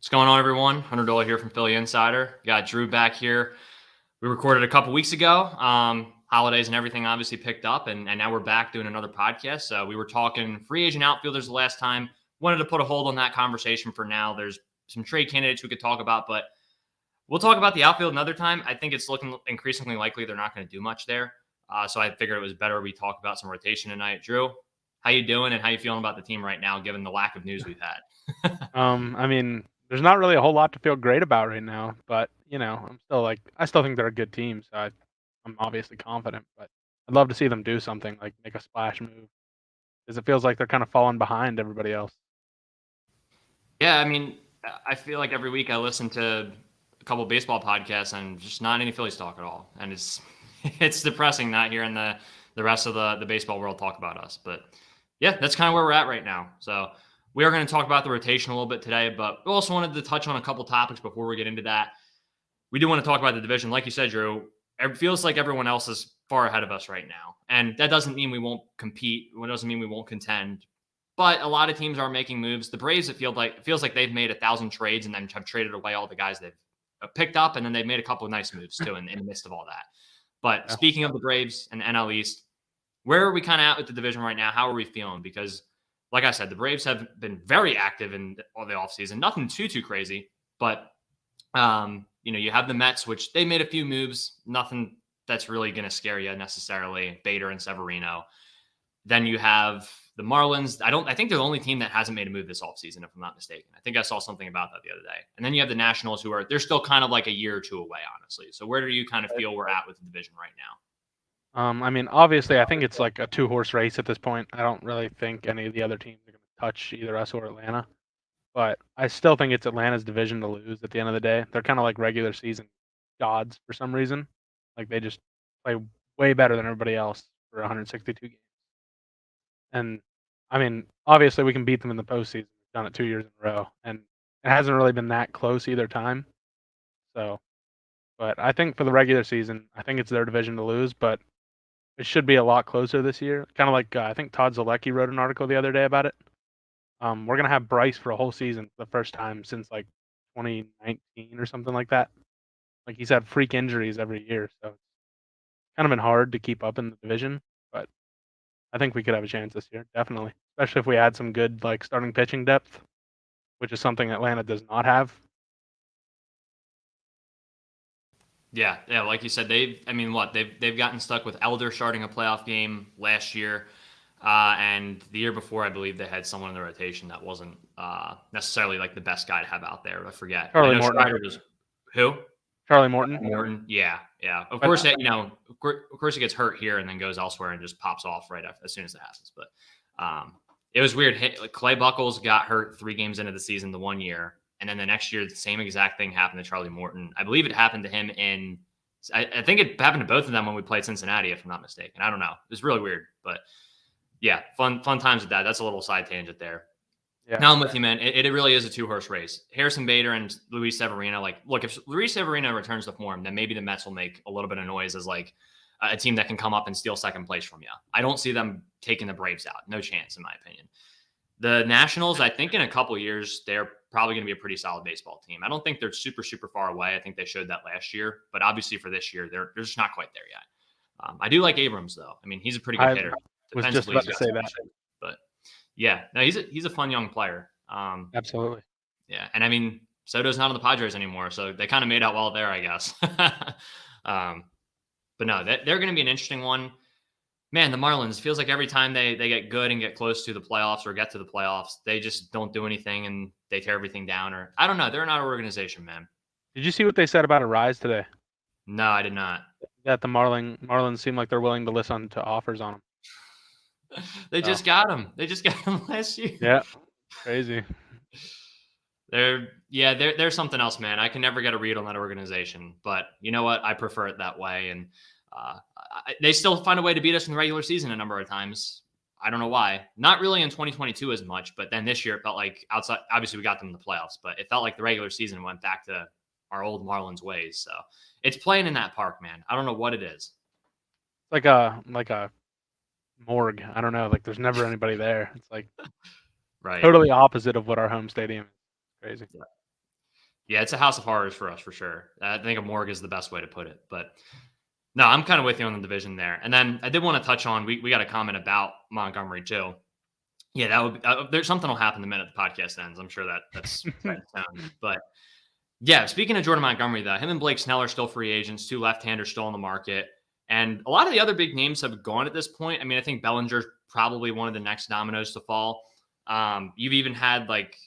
What's going on, everyone? $100 here from Philly Insider. Got Drew back here. We recorded a couple weeks ago. Holidays and everything obviously picked up, and now we're back doing another podcast. So we were talking free agent outfielders the last time. Wanted to put a hold on that conversation for now. There's some trade candidates we could talk about, but we'll talk about the outfield another time. I think it's looking increasingly likely they're not going to do much there. So I figured it was better we talk about some rotation tonight. Drew, how you doing, and how you feeling about the team right now, given the lack of news we've had? There's not really a whole lot to feel great about right now, but I still think they're a good team, so I'm obviously confident. But I'd love to see them do something like make a splash move, because it feels like they're kind of falling behind everybody else. Yeah, I mean, I feel like every week I listen to a couple of baseball podcasts and just not any Phillies talk at all, and it's it's depressing not hearing the rest of the baseball world talk about us. But yeah, that's kind of where we're at right now. So we are going to talk about the rotation a little bit today, but we also wanted to touch on a couple topics before we get into that. We do want to talk about the division, like you said, Drew. It feels like everyone else is far ahead of us right now, and that doesn't mean we won't compete. It doesn't mean we won't contend. But a lot of teams are making moves. The Braves, it feels like they've made 1,000 trades and then have traded away all the guys they've picked up, and then they've made a couple of nice moves too in the midst of all that. But speaking of the Braves and the NL East, where are we kind of at with the division right now? How are we feeling? Because, like I said, the Braves have been very active in all the offseason. Nothing too crazy, but you have the Mets, which they made a few moves. Nothing that's really going to scare you necessarily. Bader and Severino. Then you have the Marlins. I think they're the only team that hasn't made a move this offseason, if I'm not mistaken. I think I saw something about that the other day. And then you have the Nationals, they're still kind of like a year or two away, honestly. So where do you kind of feel we're at with the division right now? Obviously, I think it's like a two-horse race at this point. I don't really think any of the other teams are going to touch either us or Atlanta. But I still think it's Atlanta's division to lose at the end of the day. They're kind of like regular season gods for some reason. Like they just play way better than everybody else for 162 games. And obviously we can beat them in the postseason. We've done it 2 years in a row, and it hasn't really been that close either time. So, but I think for the regular season, I think it's their division to lose, but it should be a lot closer this year. Kind of like I think Todd Zalecki wrote an article the other day about it. We're gonna have Bryce for a whole season for the first time since like 2019 or something like that. Like he's had freak injuries every year, so it's kind of been hard to keep up in the division. But I think we could have a chance this year, definitely, especially if we add some good like starting pitching depth, which is something Atlanta does not have. Yeah, like you said, they've gotten stuck with Elder starting a playoff game last year. And the year before, I believe they had someone in the rotation that wasn't necessarily like the best guy to have out there. I forget. Charlie I know Morton. Strider was who? Charlie Morton. Morton. Yeah. Of course, of course, he gets hurt here and then goes elsewhere and just pops off right after, as soon as it happens. But it was weird. Clay Buchholz got hurt 3 games into the season the one year, and then the next year the same exact thing happened to Charlie Morton. I believe it happened to him I think it happened to both of them when we played Cincinnati, if I'm not mistaken. I don't know. It was really weird, but yeah, fun times with that. That's a little side tangent there. Yeah. Now I'm with you, man. It really is a 2-horse race. Harrison Bader and Luis Severino. Like, look, if Luis Severino returns to form, then maybe the Mets will make a little bit of noise as like a team that can come up and steal second place from you. I don't see them taking the Braves out. No chance, in my opinion. The Nationals, I think in a couple of years, they're probably going to be a pretty solid baseball team. I don't think they're super far away. I think they showed that last year. But obviously for this year, they're just not quite there yet. I do like Abrams, though. I mean, he's a pretty good hitter. Was just about to say that. But yeah, no, he's a fun young player. Absolutely. Yeah, and I mean, Soto's not on the Padres anymore, so they kind of made out well there, I guess. But no, they're going to be an interesting one. Man, the Marlins, feels like every time they get good and get close to the playoffs or get to the playoffs, they just don't do anything and they tear everything down. Or I don't know. They're not an organization, man. Did you see what they said about Arise today? No, I did not. That the Marlins seem like they're willing to listen to offers on him. They just got him. They just got him last year. Yeah, crazy. They're something else, man. I can never get a read on that organization, but you know what? I prefer it that way, and they still find a way to beat us in the regular season a number of times. I don't know why. Not really in 2022 as much, but then this year it felt like outside. Obviously, we got them in the playoffs, but it felt like the regular season went back to our old Marlins ways. So it's playing in that park, man. I don't know what it is. Like a morgue. I don't know. Like there's never anybody there. It's like right. Totally opposite of what our home stadium is. Crazy. Yeah, it's a house of horrors for us for sure. I think a morgue is the best way to put it. But no, I'm kind of with you on the division there. And then I did want to touch on we got a comment about Montgomery too. Yeah, that would be, there's something will happen the minute the podcast ends. I'm sure that's set in stone. But yeah, speaking of Jordan Montgomery, though, him and Blake Snell are still free agents. Two left-handers still on the market, and a lot of the other big names have gone at this point. I mean, I think Bellinger's probably one of the next dominoes to fall. You've even had like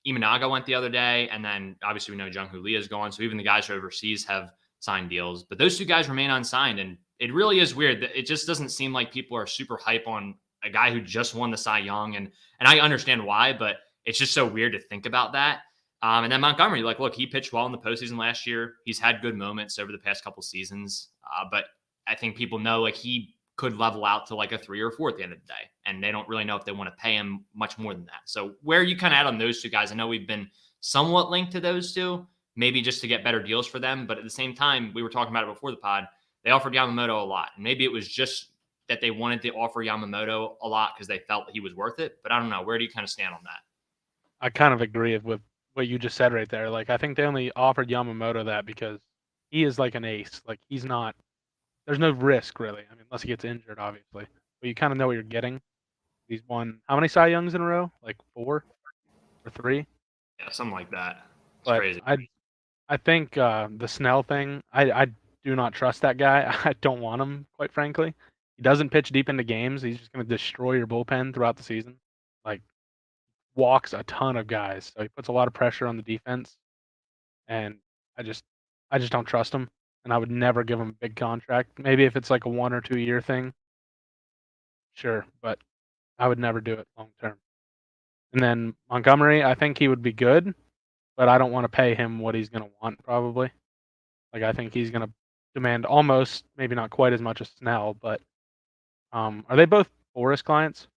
Imanaga went the other day, and then obviously we know Jung Hoo Lee is gone. So even the guys overseas have signed deals, but those two guys remain unsigned, and it really is weird. It just doesn't seem like people are super hype on a guy who just won the Cy Young, and I understand why, but it's just so weird to think about that. And then Montgomery, like, look, he pitched well in the postseason last year. He's had good moments over the past couple seasons, but I think people know like he could level out to like a 3 or 4 at the end of the day. And they don't really know if they want to pay him much more than that. So where are you kind of at on those two guys? I know we've been somewhat linked to those two, maybe just to get better deals for them. But at the same time, we were talking about it before the pod. They offered Yamamoto a lot. And maybe it was just that they wanted to offer Yamamoto a lot because they felt he was worth it. But I don't know. Where do you kind of stand on that? I kind of agree with what you just said right there. Like, I think they only offered Yamamoto that because he is like an ace. Like, he's not. There's no risk really. I mean, unless he gets injured, obviously. But you kind of know what you're getting. He's won how many Cy Youngs in a row? Like 4 or 3. Yeah, something like that. It's But crazy. I think the Snell thing. I do not trust that guy. I don't want him, quite frankly. He doesn't pitch deep into games. He's just going to destroy your bullpen throughout the season. Like, walks a ton of guys, so he puts a lot of pressure on the defense. And I just don't trust him, and I would never give him a big contract. Maybe if it's like a 1 or 2 year thing, sure, but I would never do it long term. And then Montgomery, I think he would be good, but I don't want to pay him what he's going to want probably. Like, I think he's going to demand almost, maybe not quite as much as Snell, but are they both Forest clients?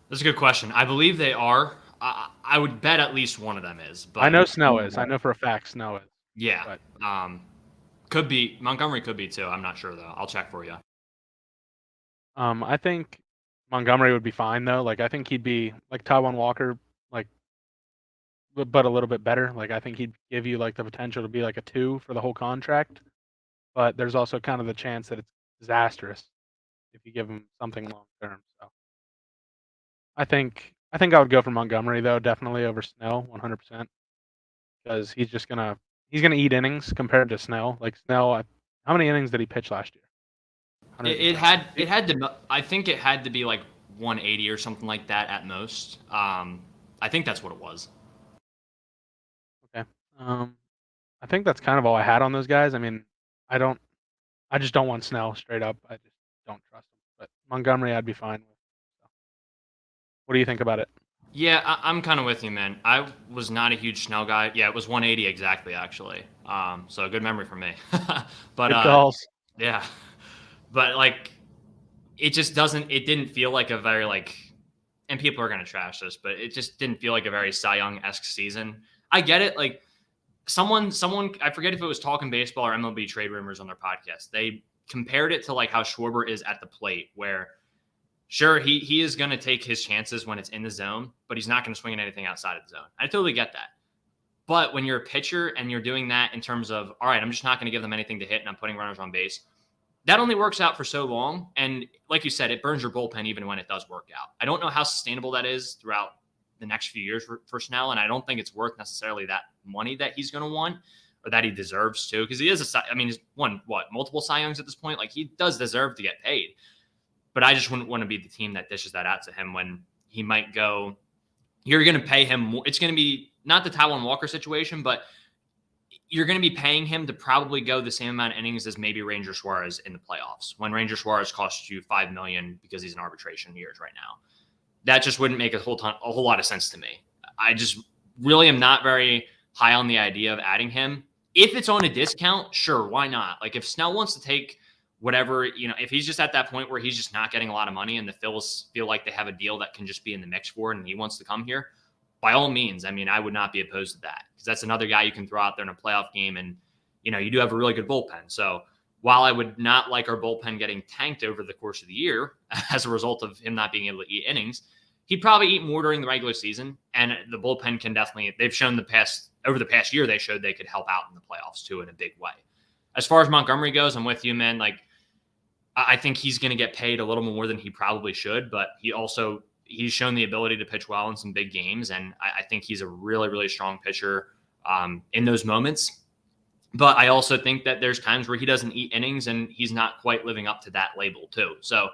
That's a good question. I believe they are. I would bet at least one of them is. But I know Snell is. I know for a fact Snell is. yeah, But could be Montgomery. Could be too. I'm not sure though. I'll check for you. I think Montgomery would be fine though. Like, I think he'd be like Taiwan Walker, like, but a little bit better. Like, I think he'd give you like the potential to be like a 2 for the whole contract. But there's also kind of the chance that it's disastrous if you give him something long term. So I think I would go for Montgomery though, definitely over Snell, 100%, because he's gonna eat innings compared to Snell. Like, Snell, how many innings did he pitch last year? It had to. I think it had to be like 180 or something like that at most. I think that's what it was. Okay. I think that's kind of all I had on those guys. I mean, I just don't want Snell straight up. I just don't trust him. But Montgomery, I'd be fine with. So. What do you think about it? Yeah, I'm kind of with you, man. I was not a huge Snell guy. Yeah, it was 180 exactly, actually. So good memory for me. But Good calls. yeah, but like it just doesn't. It didn't feel like a very like. And people are gonna trash this, but it just didn't feel like a very Cy Young-esque season. I get it. Like someone, I forget if it was Talking Baseball or MLB Trade Rumors on their podcast. They compared it to like how Schwarber is at the plate, where sure, he is going to take his chances when it's in the zone, but he's not going to swing at anything outside of the zone. I totally get that. But when you're a pitcher and you're doing that in terms of, all right, I'm just not going to give them anything to hit and I'm putting runners on base, that only works out for so long. And like you said, it burns your bullpen even when it does work out. I don't know how sustainable that is throughout the next few years for Snell, and I don't think it's worth necessarily that money that he's going to want or that he deserves to, because he is he's won multiple Cy Youngs at this point. Like, he does deserve to get paid. But I just wouldn't want to be the team that dishes that out to him when he might go, you're going to pay him more. It's going to be not the Taiwan Walker situation, but you're going to be paying him to probably go the same amount of innings as maybe Ranger Suarez in the playoffs, when Ranger Suarez costs you $5 million because he's in arbitration years right now. That just wouldn't make a whole lot of sense to me. I just really am not very high on the idea of adding him. If it's on a discount, sure, why not? Like, if Snell wants to take whatever, if he's just at that point where he's just not getting a lot of money and the Phillies feel like they have a deal that can just be in the mix for it and he wants to come here, by all means, I mean, I would not be opposed to that, because that's another guy you can throw out there in a playoff game. And, you do have a really good bullpen. So while I would not like our bullpen getting tanked over the course of the year as a result of him not being able to eat innings, he'd probably eat more during the regular season. And the bullpen can definitely, they've shown over the past year, they showed they could help out in the playoffs too in a big way. As far as Montgomery goes, I'm with you, man. Like, I think he's going to get paid a little more than he probably should, but he's shown the ability to pitch well in some big games. And I think he's a really, really strong pitcher in those moments. But I also think that there's times where he doesn't eat innings and he's not quite living up to that label too. So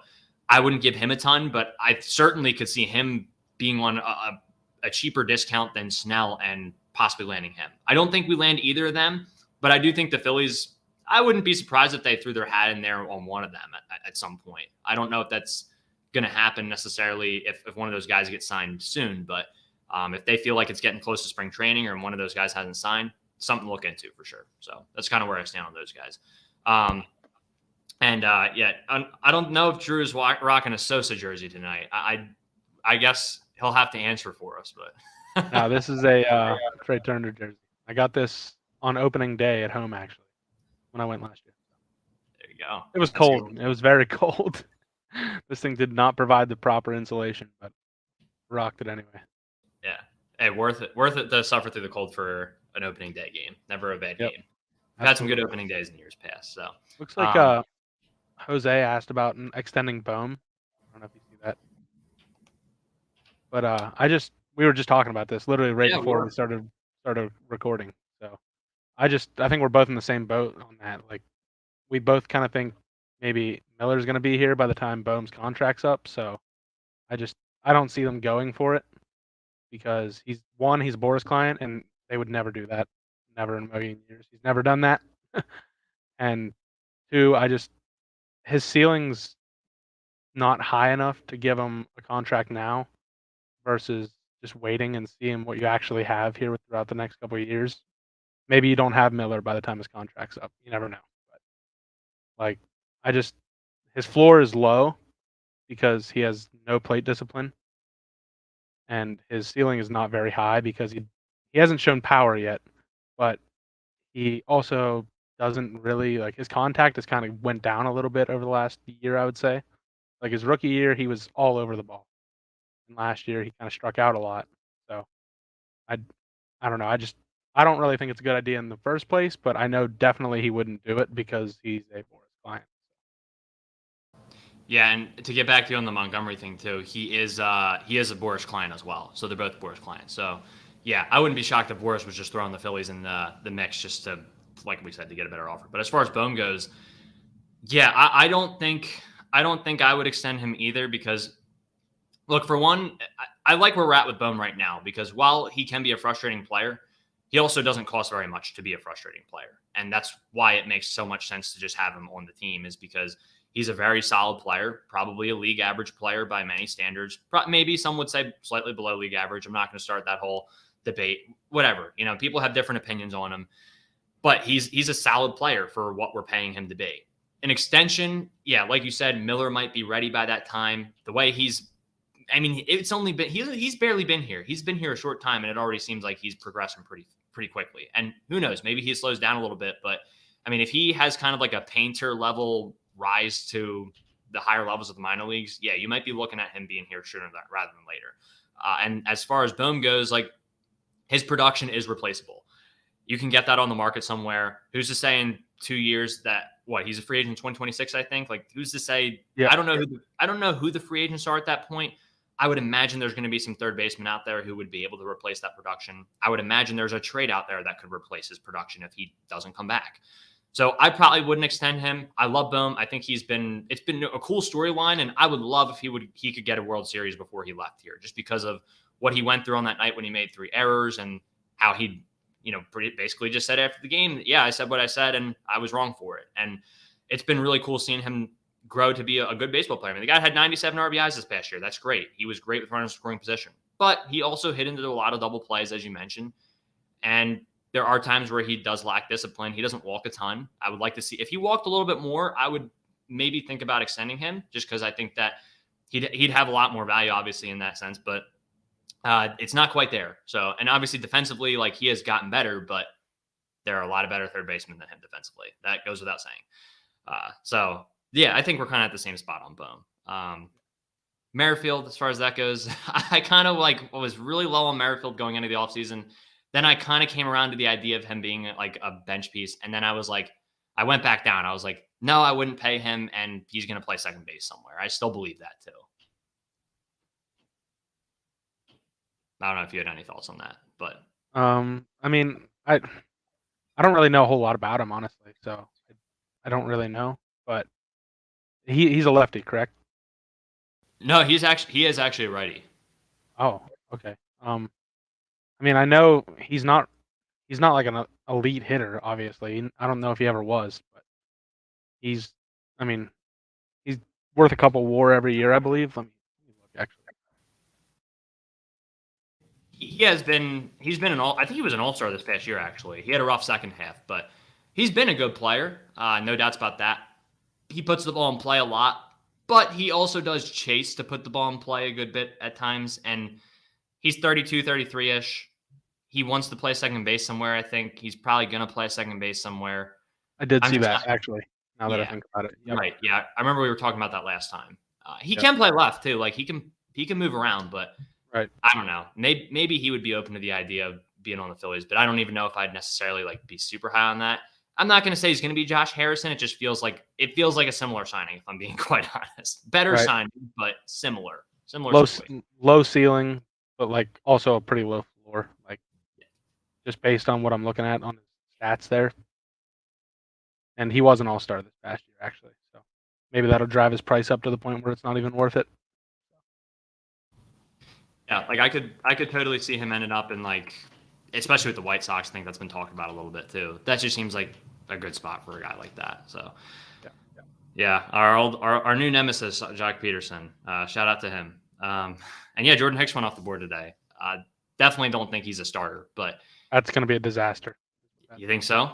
I wouldn't give him a ton, but I certainly could see him being on a cheaper discount than Snell and possibly landing him. I don't think we land either of them, but I do think the Phillies, I wouldn't be surprised if they threw their hat in there on one of them at some point. I don't know if that's going to happen necessarily if one of those guys gets signed soon, but if they feel like it's getting close to spring training or one of those guys hasn't signed, something to look into for sure. So that's kind of where I stand on those guys. I don't know if Drew's rocking a Sosa jersey tonight. I guess he'll have to answer for us, but no, this is a Trey Turner jersey. I got this on opening day at home, actually, when I went last year. There you go. It was cold. It was very cold. This thing did not provide the proper insulation, but rocked it anyway. Yeah. Hey, worth it to suffer through the cold for an opening day game. Never a bad game. I've had some good opening days in years past. So looks like Jose asked about extending Bohm. I don't know if you see that, but we were just talking about this literally before we started recording. So I think we're both in the same boat on that. Like, we both kind of think maybe Miller's going to be here by the time Bohm's contract's up. So I don't see them going for it because he's a Boris client, and they would never do that. Never in a million years. He's never done that. And two, his ceiling's not high enough to give him a contract now versus just waiting and seeing what you actually have here throughout the next couple of years. Maybe you don't have Miller by the time his contract's up. You never know. But his floor is low because he has no plate discipline, and his ceiling is not very high because he hasn't shown power yet, but he also doesn't really, like, his contact has kind of went down a little bit over the last year, I would say. Like, his rookie year, he was all over the ball. And last year, he kind of struck out a lot. So I don't know. I don't really think it's a good idea in the first place, but I know definitely he wouldn't do it because he's a Boris client. Yeah, and to get back to you on the Montgomery thing too, he is a Boris client as well. So they're both Boris clients. So yeah, I wouldn't be shocked if Boris was just throwing the Phillies in the mix just to, like we said, to get a better offer. But as far as Bohm goes, yeah, I don't think I would extend him either because, look, for one, I like where we're at with Bohm right now because while he can be a frustrating player, he also doesn't cost very much to be a frustrating player. And that's why it makes so much sense to just have him on the team, is because he's a very solid player, probably a league average player by many standards. Maybe some would say slightly below league average. I'm not going to start that whole debate. Whatever. People have different opinions on him. But he's a solid player for what we're paying him to be. An extension, yeah, like you said, Miller might be ready by that time. The way it's only been he's barely been here. He's been here a short time, and it already seems like he's progressing pretty quickly. And who knows, maybe he slows down a little bit. But if he has kind of like a Painter level rise to the higher levels of the minor leagues, yeah, you might be looking at him being here sooner rather than later. And as far as Bohm goes, like, his production is replaceable. You can get that on the market somewhere. Who's to say in 2 years that he's a free agent in 2026, I think? Like, who's to say? Yeah. I don't know who the free agents are at that point. I would imagine there's going to be some third baseman out there who would be able to replace that production. I would imagine there's a trade out there that could replace his production if he doesn't come back. So I probably wouldn't extend him. I love Bohm. I think it's been a cool storyline, and I would love if he could get a World Series before he left here, just because of what he went through on that night when he made 3 errors and how he basically just said after the game, yeah, I said what I said and I was wrong for it. And it's been really cool seeing him grow to be a good baseball player. The guy had 97 RBIs this past year. That's great. He was great with runners in scoring position, but he also hit into a lot of double plays, as you mentioned. And there are times where he does lack discipline. He doesn't walk a ton. I would like to see, if he walked a little bit more, I would maybe think about extending him, just because I think that he'd have a lot more value, obviously, in that sense. But it's not quite there. So, and obviously defensively, like, he has gotten better, but there are a lot of better third basemen than him defensively. That goes without saying. So yeah, I think we're kind of at the same spot on Bohm. Merrifield, as far as that goes, I kind of like was really low on Merrifield going into the offseason. Then I kind of came around to the idea of him being like a bench piece. And then I was like, I went back down. I was like, no, I wouldn't pay him. And he's going to play second base somewhere. I still believe that too. I don't know if you had any thoughts on that, but I mean, I don't really know a whole lot about him, honestly. So I don't really know, but he's a lefty, correct? no, he is actually a righty. Oh, okay. I mean, I know he's not like an elite hitter, obviously. I don't know if he ever was, but he's, I mean, he's worth a couple WAR every year, I believe. Let me look actually. He's been I think he was an all-star this past year, actually. He had a rough second half, but he's been a good player. No doubts about that. He puts the ball in play a lot, but he also does chase to put the ball in play a good bit at times. And he's 32, 33-ish. He wants to play second base somewhere. I think he's probably going to play second base somewhere. I did I'm see just that not, actually. Now that I yeah, think about it, yep. right. Yeah, I remember we were talking about that last time. He Yep. can play left too. Like he can move around, but Right. I don't know. Maybe he would be open to the idea of being on the Phillies, but I don't even know if I'd necessarily like be super high on that. I'm not going to say he's going to be Josh Harrison. It just feels like a similar signing, if I'm being quite honest. Better Right. signing, but similar. Low ceiling, but like also a pretty low floor. Like just based on what I'm looking at on his stats there. And he was an all-star this past year, actually. So maybe that'll drive his price up to the point where it's not even worth it. Yeah, like I could totally see him ending up in like, especially with the White Sox. I think that's been talked about a little bit too. That just seems like a good spot for a guy like that. So yeah, our new nemesis, Jack Peterson. Shout out to him. And yeah, Jordan Hicks went off the board today. Definitely don't think he's a starter, but That's going to be a disaster. you think so?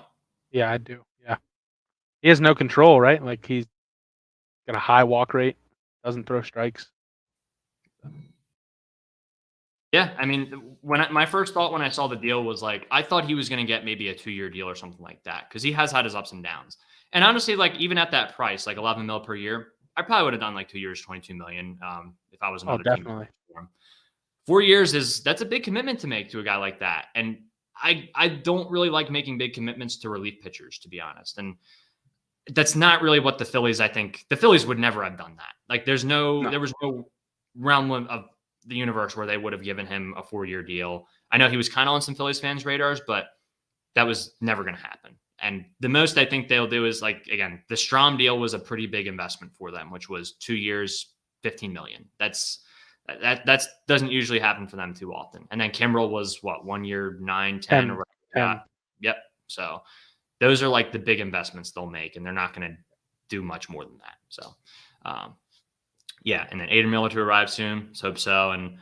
Yeah, I do. Yeah. He has no control, right? Like he's got a high walk rate, doesn't throw strikes. Yeah, I mean, my first thought when I saw the deal was like, I thought he was going to get maybe a 2-year deal or something like that because he has had his ups and downs. And honestly, like even at that price, like 11 mil per year, I probably would have done like 2 years, 22 million if I was another team. Definitely. 4 years that's a big commitment to make to a guy like that. And I don't really like making big commitments to relief pitchers, to be honest. And that's not really what I think the Phillies would never have done that. Like there was no realm of the universe where they would have given him a 4-year deal. I know he was kind of on some Phillies fans' radars, but that was never going to happen. And the most I think they'll do is like, again, the Strom deal was a pretty big investment for them, which was 2 years, 15 million. That doesn't usually happen for them too often. And then Kimbrel was what, 1 year, 9, 10 or whatever. Yep. So those are like the big investments they'll make, and they're not going to do much more than that. So, yeah, and then Aiden Miller to arrive soon. Let's hope so. And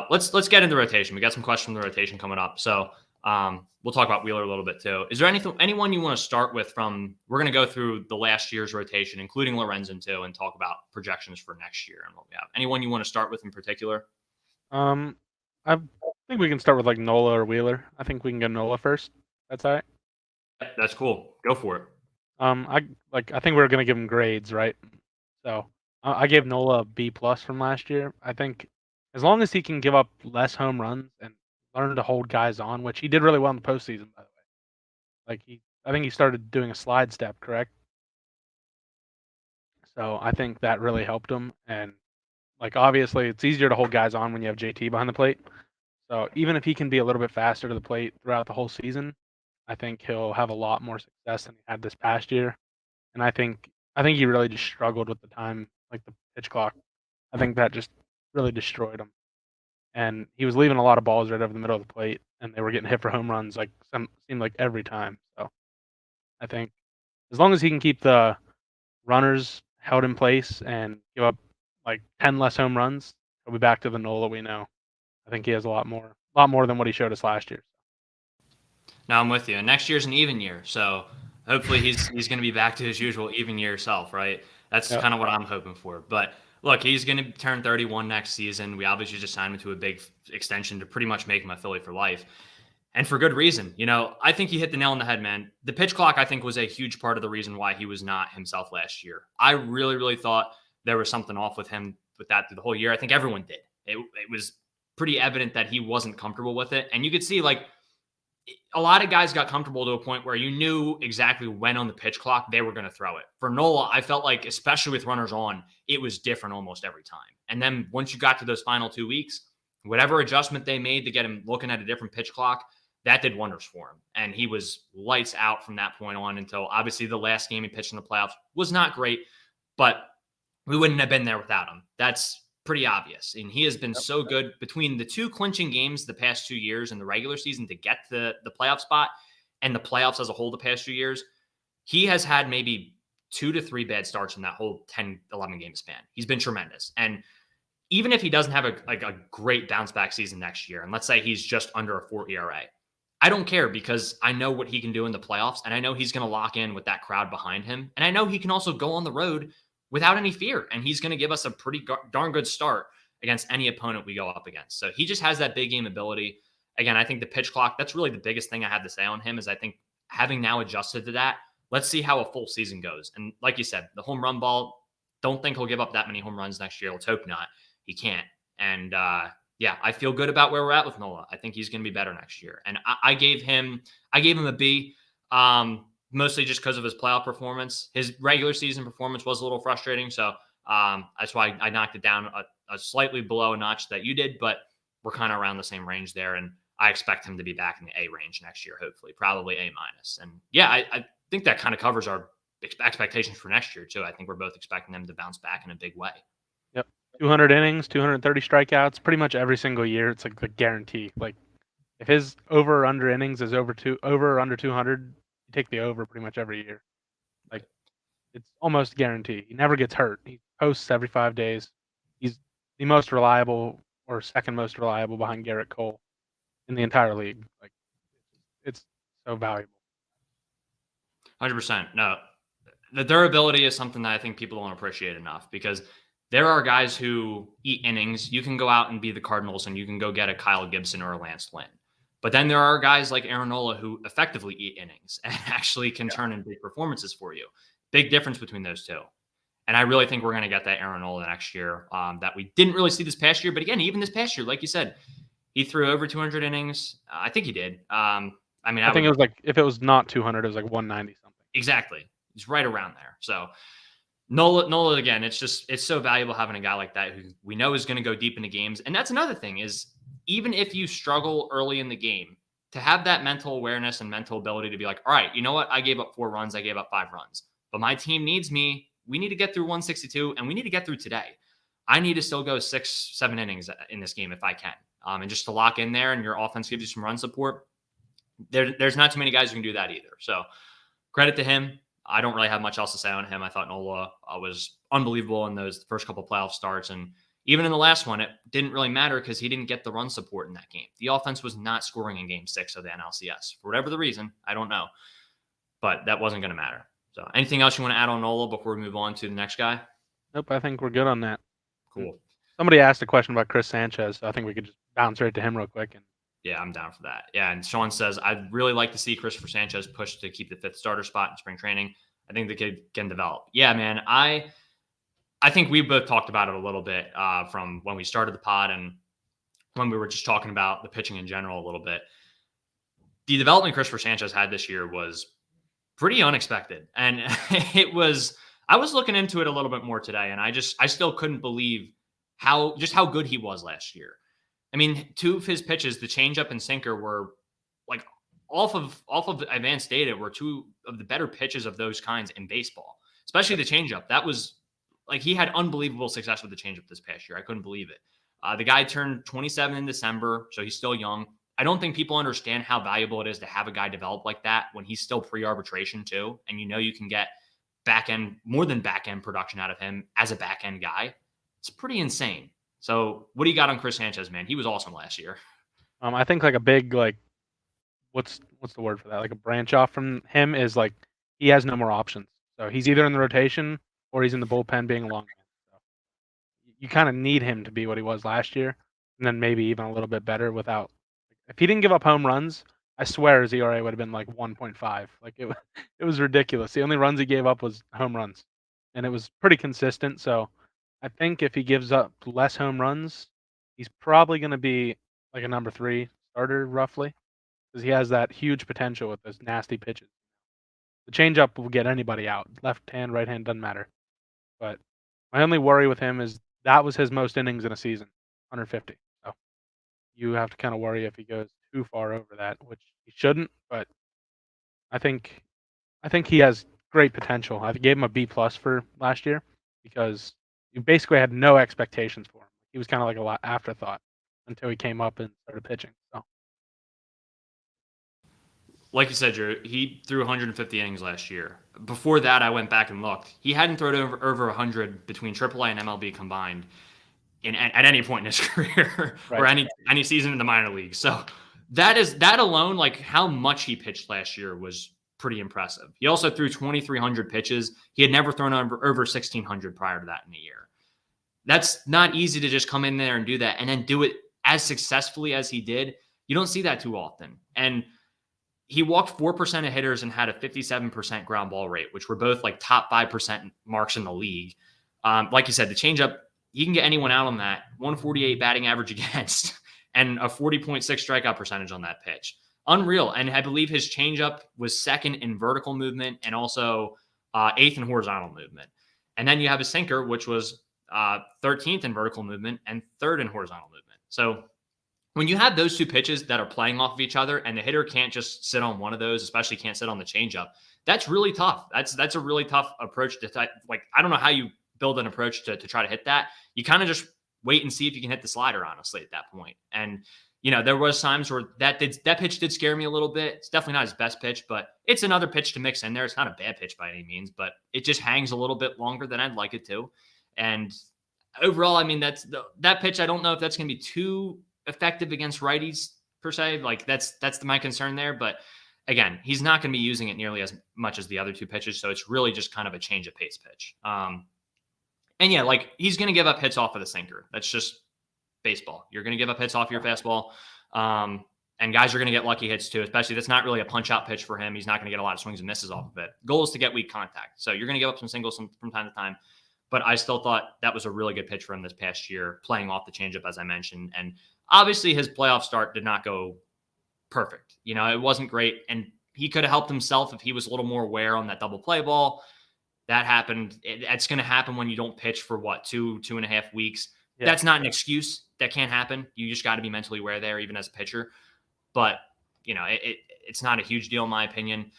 let's get into the rotation. We got some questions from the rotation coming up. So we'll talk about Wheeler a little bit too. Is there anyone you want to start with from? We're going to go through the last year's rotation, including Lorenzen too, and talk about projections for next year and what we have. Anyone you want to start with in particular? I think we can start with like Nola or Wheeler. I think we can go Nola first. That's all right. That's cool. Go for it. I think we're gonna give him grades, right? So I gave Nola a B+ from last year. I think as long as he can give up less home runs and learn to hold guys on, which he did really well in the postseason, by the way. Like I think he started doing a slide step, correct? So I think that really helped him. And like obviously, it's easier to hold guys on when you have JT behind the plate. So even if he can be a little bit faster to the plate throughout the whole season, I think he'll have a lot more success than he had this past year. And I think he really just struggled with the time, like the pitch clock. I think that just really destroyed him. And he was leaving a lot of balls right over the middle of the plate, and they were getting hit for home runs seemed like every time. So I think as long as he can keep the runners held in place and give up like 10 less home runs, he'll be back to the Nola we know. I think he has a lot more than what he showed us last year. No, I'm with you. And next year's an even year, so hopefully he's going to be back to his usual even year self, right? That's kind of what I'm hoping for. But look, he's going to turn 31 next season. We obviously just signed him to a big extension to pretty much make him a Philly for life. And for good reason. You know, I think he hit the nail on the head, man. The pitch clock, I think, was a huge part of the reason why he was not himself last year. I really, really thought there was something off with him with that through the whole year. I think everyone did. It was pretty evident that he wasn't comfortable with it. And you could see like a lot of guys got comfortable to a point where you knew exactly when on the pitch clock they were going to throw it. For Nola, I felt like, especially with runners on, it was different almost every time. And then once you got to those final 2 weeks, whatever adjustment they made to get him looking at a different pitch clock, that did wonders for him. And he was lights out from that point on until obviously the last game he pitched in the playoffs was not great, but we wouldn't have been there without him. That's pretty obvious. And he has been so good between the two clinching games the past 2 years in the regular season to get to the playoff spot and the playoffs as a whole the past 2 years. He has had maybe 2 to 3 bad starts in that whole 10, 11 game span. He's been tremendous. And even if he doesn't have a great bounce back season next year, and let's say he's just under a 4 ERA, I don't care because I know what he can do in the playoffs, and I know he's going to lock in with that crowd behind him. And I know he can also go on the road without any fear, and he's going to give us a pretty darn good start against any opponent we go up against. So he just has that big game ability. Again, I think the pitch clock, that's really the biggest thing I have to say on him is I think having now adjusted to that, let's see how a full season goes. And like you said, the home run ball, don't think he'll give up that many home runs next year. Let's hope not. He can't. And yeah, I feel good about where we're at with Nola. I think he's going to be better next year. And I gave him a B, mostly just because of his playoff performance. His regular season performance was a little frustrating. So that's why I knocked it down a slightly below a notch that you did, but we're kind of around the same range there. And I expect him to be back in the A range next year, hopefully, probably A minus. And yeah, I think that kind of covers our expectations for next year too. I think we're both expecting them to bounce back in a big way. Yep. 200 innings, 230 strikeouts, pretty much every single year. It's like the guarantee. Like if his over or under innings is over or under 200, you take the over pretty much every year. Like it's almost guaranteed. He never gets hurt. He posts every 5 days. He's the most reliable or second most reliable behind Garrett Cole in the entire league. Like it's so valuable. 100%. No, the durability is something that I think people don't appreciate enough because there are guys who eat innings. You can go out and be the Cardinals and you can go get a Kyle Gibson or a Lance Lynn. But then there are guys like Aaron Nola who effectively eat innings and actually can turn in big performances for you. Big difference between those two. And I really think we're going to get that Aaron Nola next year that we didn't really see this past year. But again, even this past year, like you said, he threw over 200 innings. I think he did. I think it was like, if it was not 200, it was like 190 something. Exactly. He's right around there. So Nola again, it's so valuable having a guy like that who we know is going to go deep into games. And that's another thing is even if you struggle early in the game, to have that mental awareness and mental ability to be like, all right, you know what? I gave up 4 runs. I gave up 5 runs, but my team needs me. We need to get through 162 and we need to get through today. I need to still go 6, 7 innings in this game if I can. And just to lock in there and your offense gives you some run support. There's not too many guys who can do that either. So credit to him. I don't really have much else to say on him. I thought Nola was unbelievable in those first couple playoff starts. And even in the last one, it didn't really matter because he didn't get the run support in that game. The offense was not scoring in game 6 of the NLCS. For whatever the reason, I don't know. But that wasn't going to matter. So anything else you want to add on Nola before we move on to the next guy? Nope, I think we're good on that. Cool. Somebody asked a question about Chris Sanchez, so I think we could just bounce right to him real quick. Yeah, I'm down for that. Yeah, and Sean says, I'd really like to see Christopher Sanchez push to keep the 5th starter spot in spring training. I think the kid can develop. Yeah, man, I think we both talked about it a little bit from when we started the pod and when we were just talking about the pitching in general a little bit. The development Christopher Sanchez had this year was pretty unexpected. And I was looking into it a little bit more today, and I still couldn't believe how good he was last year. I mean, 2 of his pitches, the changeup and sinker, were like off of advanced data, were 2 of the better pitches of those kinds in baseball, especially the changeup. That was like he had unbelievable success with the changeup this past year. I couldn't believe it. The guy turned 27 in December, so he's still young. I don't think people understand how valuable it is to have a guy develop like that when he's still pre-arbitration too, and you can get more than back end production out of him as a back end guy. It's pretty insane. So what do you got on Chris Sanchez, man? He was awesome last year. I think like a big, like, what's the word for that? Like a branch off from him is like he has no more options. So he's either in the rotation or he's in the bullpen being a long man. So you kind of need him to be what he was last year, and then maybe even a little bit better without. If he didn't give up home runs, I swear his ERA would have been like 1.5. Like it was ridiculous. The only runs he gave up was home runs, and it was pretty consistent. So I think if he gives up less home runs, he's probably going to be like a number 3 starter roughly, because he has that huge potential with those nasty pitches. The changeup will get anybody out. Left hand, right hand, doesn't matter. But my only worry with him is that was his most innings in a season, 150. So you have to kind of worry if he goes too far over that, which he shouldn't. But I think he has great potential. I gave him a B plus for last year because you basically had no expectations for him. He was kind of like a lot afterthought until he came up and started pitching. So Like you said, Drew, he threw 150 innings last year. Before that, I went back and looked. He hadn't thrown over 100 between AAA and MLB combined at any point in his career or right, any season in the minor leagues. So that alone, like how much he pitched last year, was pretty impressive. He also threw 2,300 pitches. He had never thrown over 1,600 prior to that in a year. That's not easy to just come in there and do that and then do it as successfully as he did. You don't see that too often. And he walked 4% of hitters and had a 57% ground ball rate, which were both like top 5% marks in the league. Like you said, the changeup, you can get anyone out on that. 148 batting average against and a 40.6 strikeout percentage on that pitch. Unreal. And I believe his changeup was second in vertical movement and also eighth in horizontal movement. And then you have a sinker, which was 13th in vertical movement and third in horizontal movement. So when you have those two pitches that are playing off of each other and the hitter can't just sit on one of those, especially can't sit on the changeup, that's really tough. That's a really tough approach to like, I don't know how you build an approach to try to hit that. You kind of just wait and see if you can hit the slider, honestly, at that point. And, there was times where that pitch did scare me a little bit. It's definitely not his best pitch, but it's another pitch to mix in there. It's not a bad pitch by any means, but it just hangs a little bit longer than I'd like it to. And overall, I mean, that pitch, I don't know if that's going to be too effective against righties per se. Like that's my concern there. But again, he's not going to be using it nearly as much as the other two pitches. So it's really just kind of a change of pace pitch. And yeah, like he's going to give up hits off of the sinker. That's just baseball. You're going to give up hits off your fastball. And guys are going to get lucky hits too, especially that's not really a punch out pitch for him. He's not going to get a lot of swings and misses off of it. Goal is to get weak contact. So you're going to give up some singles from time to time. But I still thought that was a really good pitch for him this past year, playing off the changeup, as I mentioned. And obviously his playoff start did not go perfect. It wasn't great. And he could have helped himself if he was a little more aware on that double play ball. That happened. It's going to happen when you don't pitch for 2.5 weeks. Yeah. That's not an excuse. That can't happen. You just got to be mentally aware there, even as a pitcher. But, it's not a huge deal in my opinion.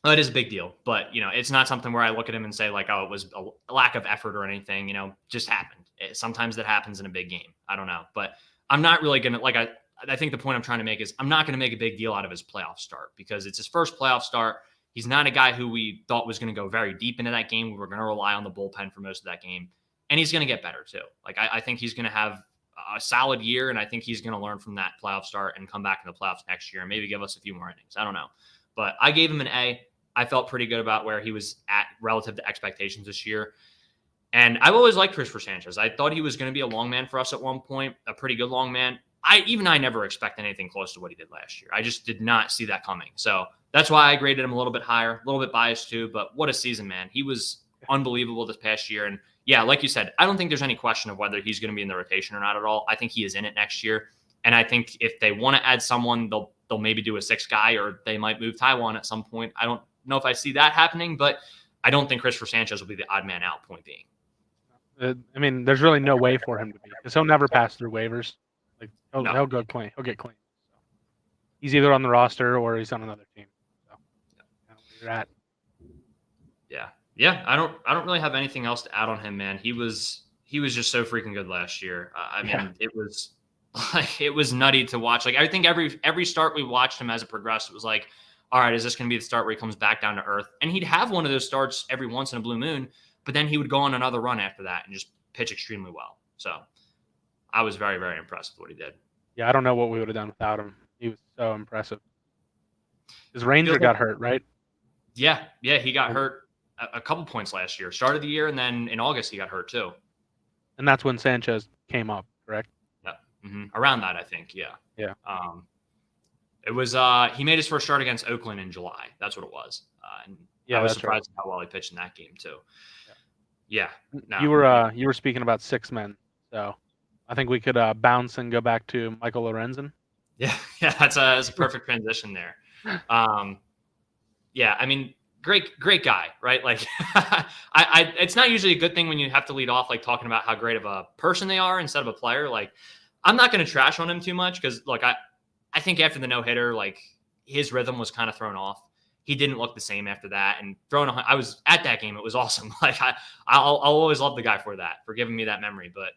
It is a big deal, but it's not something where I look at him and say like, oh, it was a lack of effort or anything, just happened. Sometimes that happens in a big game. I don't know, but I'm not really going to I think the point I'm trying to make is I'm not going to make a big deal out of his playoff start because it's his first playoff start. He's not a guy who we thought was going to go very deep into that game. We were going to rely on the bullpen for most of that game, and he's going to get better too. Like I think he's going to have a solid year, and I think he's going to learn from that playoff start and come back in the playoffs next year and maybe give us a few more innings. I don't know, but I gave him an A. I felt pretty good about where he was at relative to expectations this year. And I've always liked Christopher Sanchez. I thought he was going to be a long man for us at one point, a pretty good long man. I never expected anything close to what he did last year. I just did not see that coming. So that's why I graded him a little bit higher, a little bit biased too. But what a season, man. He was unbelievable this past year. And yeah, like you said, I don't think there's any question of whether he's going to be in the rotation or not at all. I think he is in it next year. And I think if they want to add someone, they'll maybe do a sixth guy or they might move Taiwan at some point. I don't know if I see that happening, but I don't think Christopher Sanchez will be the odd man out, point being. I mean, there's really no way for him to be because he'll never pass through waivers. Like he'll go clean. He'll get clean. So he's either on the roster or he's on another team. So where you're at. Yeah. I don't really have anything else to add on him, man. He was just so freaking good last year. It was nutty to watch. Like I think every start we watched him as it progressed, it was like, all right, is this going to be the start where he comes back down to earth? And he'd have one of those starts every once in a blue moon, but then he would go on another run after that and just pitch extremely well. So I was very, very impressed with what he did. Yeah, I don't know what we would have done without him. He was so impressive. His Ranger got hurt, right? Yeah, he got hurt a couple points last year. Start of the year, and then in August he got hurt too. And that's when Sanchez came up, correct? Yeah, around that I think. Yeah. Yeah. It was he made his first start against Oakland in July. That's what it was. And I was surprised at how well he pitched in that game too. Yeah. No. You were speaking about 6 men, so I think we could bounce and go back to Michael Lorenzen. Yeah. Yeah. That's a perfect transition there. Um, yeah. I mean, great guy, right? Like, it's not usually a good thing when you have to lead off like talking about how great of a person they are instead of a player. Like, I'm not going to trash on him too much because, look, I think after the no hitter, like his rhythm was kind of thrown off. He didn't look the same after that. And I was at that game. It was awesome. Like I'll always love the guy for giving me that memory. But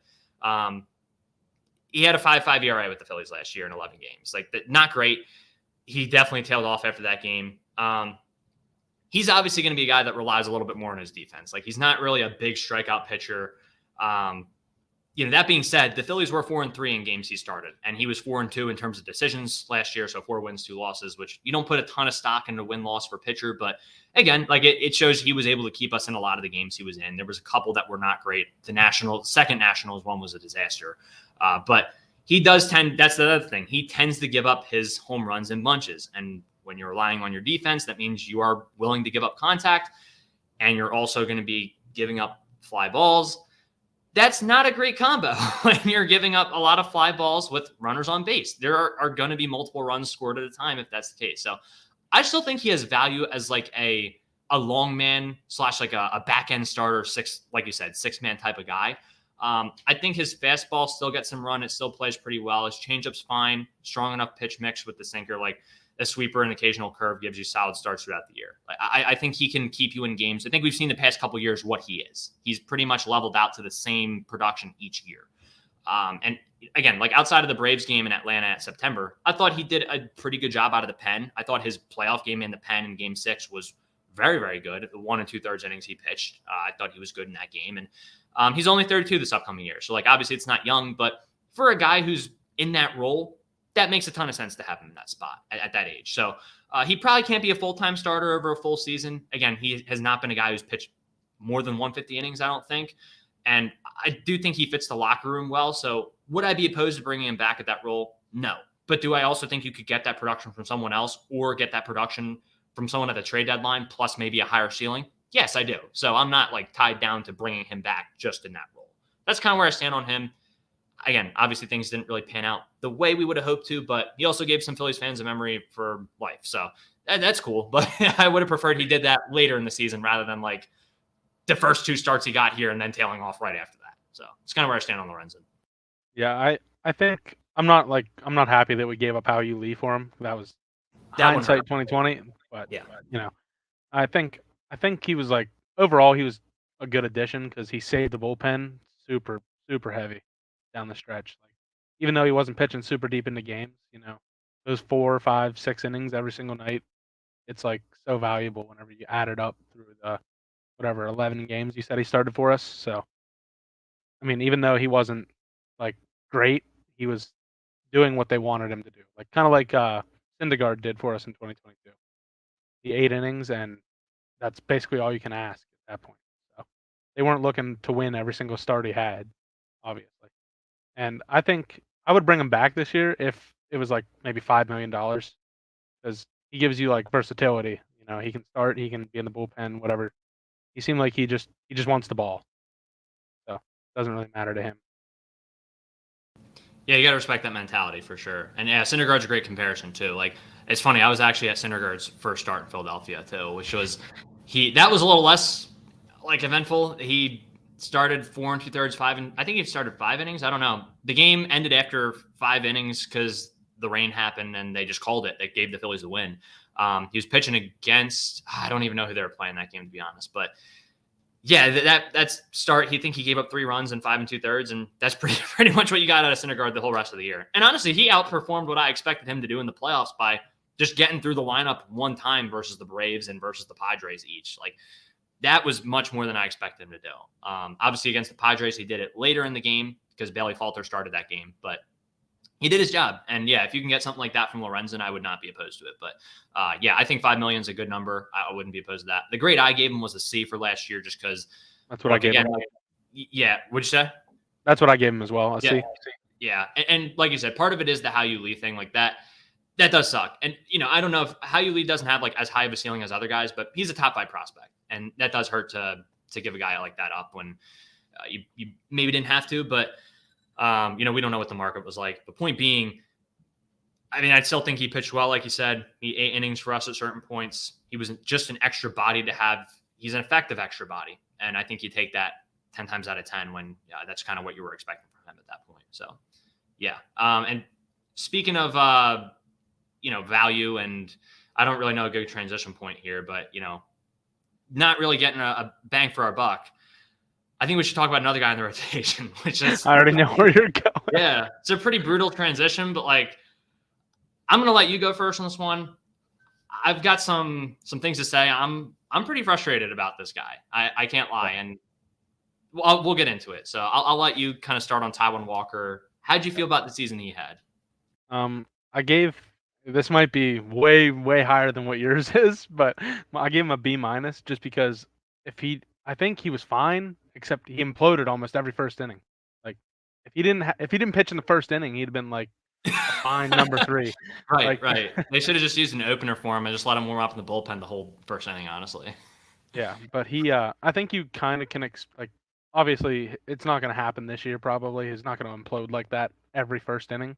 he had a 5.5 ERA with the Phillies last year in 11 games. Like not great. He definitely tailed off after that game. He's obviously going to be a guy that relies a little bit more on his defense. Like he's not really a big strikeout pitcher. That being said, the Phillies were 4-3 in games he started, and he was 4-2 in terms of decisions last year. So 4 wins, 2 losses, which you don't put a ton of stock into win-loss for pitcher. But again, like it shows he was able to keep us in a lot of the games he was in. There was a couple that were not great. The second Nationals one was a disaster. But he does that's the other thing. He tends to give up his home runs in bunches. And when you're relying on your defense, that means you are willing to give up contact, and you're also going to be giving up fly balls. That's not a great combo when you're giving up a lot of fly balls with runners on base. There are going to be multiple runs scored at a time if that's the case. So I still think he has value as like a long man / like a back end starter, like you said, 6-man type of guy. I think his fastball still gets some run. It still plays pretty well. His changeup's fine, strong enough pitch mix with the sinker. Like a sweeper and occasional curve gives you solid starts throughout the year. I think he can keep you in games. I think we've seen the past couple of years what he is. He's pretty much leveled out to the same production each year. And again, like outside of the Braves game in Atlanta at September, I thought he did a pretty good job out of the pen. I thought his playoff game in the pen in Game 6 was very, very good. The 1 2/3 innings he pitched, I thought he was good in that game. And he's only 32 this upcoming year. So like obviously it's not young, but for a guy who's in that role, that makes a ton of sense to have him in that spot at that age. So he probably can't be a full-time starter over a full season. Again, he has not been a guy who's pitched more than 150 innings, I don't think. And I do think he fits the locker room well. So would I be opposed to bringing him back at that role? No. But do I also think you could get that production from someone else or get that production from someone at the trade deadline plus maybe a higher ceiling? Yes, I do. So I'm not like tied down to bringing him back just in that role. That's kind of where I stand on him. Again, obviously things didn't really pan out the way we would have hoped to, but he also gave some Phillies fans a memory for life. So that's cool. But I would have preferred he did that later in the season rather than like the first 2 starts he got here and then tailing off right after that. So it's kind of where I stand on Lorenzen. Yeah, I think I'm not happy that we gave up Howie Lee for him. That was hindsight 2020. But yeah, I think he was like overall he was a good addition because he saved the bullpen super heavy down the stretch. Like even though he wasn't pitching super deep into games, those 4, 5, 6 innings every single night, it's like so valuable whenever you add it up through the 11 games you said he started for us. So I mean, even though he wasn't like great, he was doing what they wanted him to do. Like kind of like Syndergaard did for us in 2022. The 8 innings, and that's basically all you can ask at that point. So they weren't looking to win every single start he had, obviously. And I think I would bring him back this year if it was like maybe $5 million because he gives you like versatility. He can start, he can be in the bullpen, whatever. He seemed like he just wants the ball. So it doesn't really matter to him. Yeah, you got to respect that mentality for sure. And yeah, Syndergaard's a great comparison too. Like it's funny, I was actually at Syndergaard's first start in Philadelphia too, which was that was a little less like eventful. He started 4 2/3, 5, and I think he started 5 innings. I don't know. The game ended after 5 innings because the rain happened and they just called it. They gave the Phillies the win. He was pitching against, I don't even know who they were playing that game to be honest, but yeah, that's start. He gave up 3 runs in 5 2/3, and that's pretty much what you got out of Syndergaard the whole rest of the year. And honestly, he outperformed what I expected him to do in the playoffs by just getting through the lineup one time versus the Braves and versus the Padres each. Like that was much more than I expected him to do. Obviously, against the Padres, he did it later in the game because Bailey Falter started that game, but he did his job. And yeah, if you can get something like that from Lorenzen, I would not be opposed to it. But yeah, I think 5 million is a good number. I wouldn't be opposed to that. The grade I gave him was a C for last year, just because. That's what I gave him. Yeah, what'd you say? That's what I gave him as well. C. Yeah, and like you said, part of it is the How You Lee thing, like that. That does suck. And I don't know if How You Lee doesn't have like as high of a ceiling as other guys, but he's a top 5 prospect, and that does hurt to to give a guy like that up when you maybe didn't have to, but we don't know what the market was like. The point being, I mean, I still think he pitched well, like you said. He 8 innings for us at certain points. He was just an extra body to have. He's an effective extra body, and I think you take that 10 times out of 10 when that's kind of what you were expecting from him at that point. So, yeah. And speaking of value, and I don't really know a good transition point here, but not really getting a bang for our buck. I think we should talk about another guy in the rotation, which is I already know where you're going. Yeah, it's a pretty brutal transition, but I'm going to let you go first on this one. I've got some things to say. I'm pretty frustrated about this guy. I can't lie, and we'll get into it. So I'll let you kind of start on Taijuan Walker. How'd you feel about the season he had? This might be way, way higher than what yours is, but I gave him a B- just because I think he was fine, except he imploded almost every first inning. Like if he didn't pitch in the first inning, he'd have been like a fine number 3. Right. They should have just used an opener for him and just let him warm up in the bullpen the whole first inning, honestly. Yeah, but I think you kind of can obviously it's not going to happen this year. Probably he's not going to implode like that every first inning,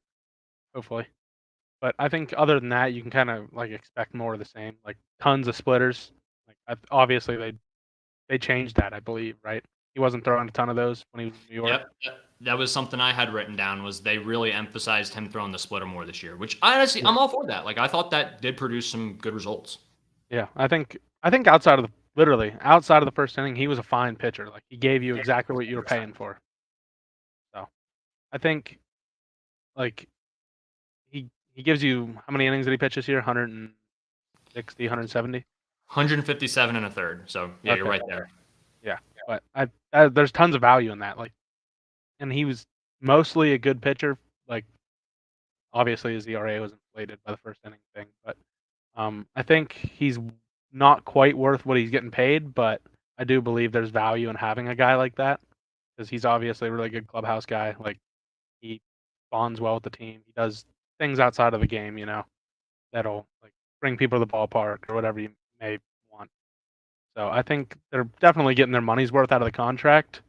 hopefully. But I think other than that, you can kind of expect more of the same, like tons of splitters. Obviously they changed that, I believe, right? He wasn't throwing a ton of those when he was in New York. Yep. That was something I had written down, was they really emphasized him throwing the splitter more this year, which I'm all for that. I thought that did produce some good results. Yeah, I think outside of the first inning, he was a fine pitcher. He gave you exactly what you were paying for. So I think he gives you, how many innings did he pitch this year? 160, 170? 157 and a third. So yeah, okay. You're right there. Yeah, but there's tons of value in that. And he was mostly a good pitcher. Obviously his ERA was inflated by the first inning thing, but I think he's not quite worth what he's getting paid. But I do believe there's value in having a guy like that, because he's obviously a really good clubhouse guy. He bonds well with the team. He does things outside of the game, that'll bring people to the ballpark or whatever you may want. So I think they're definitely getting their money's worth out of the contract,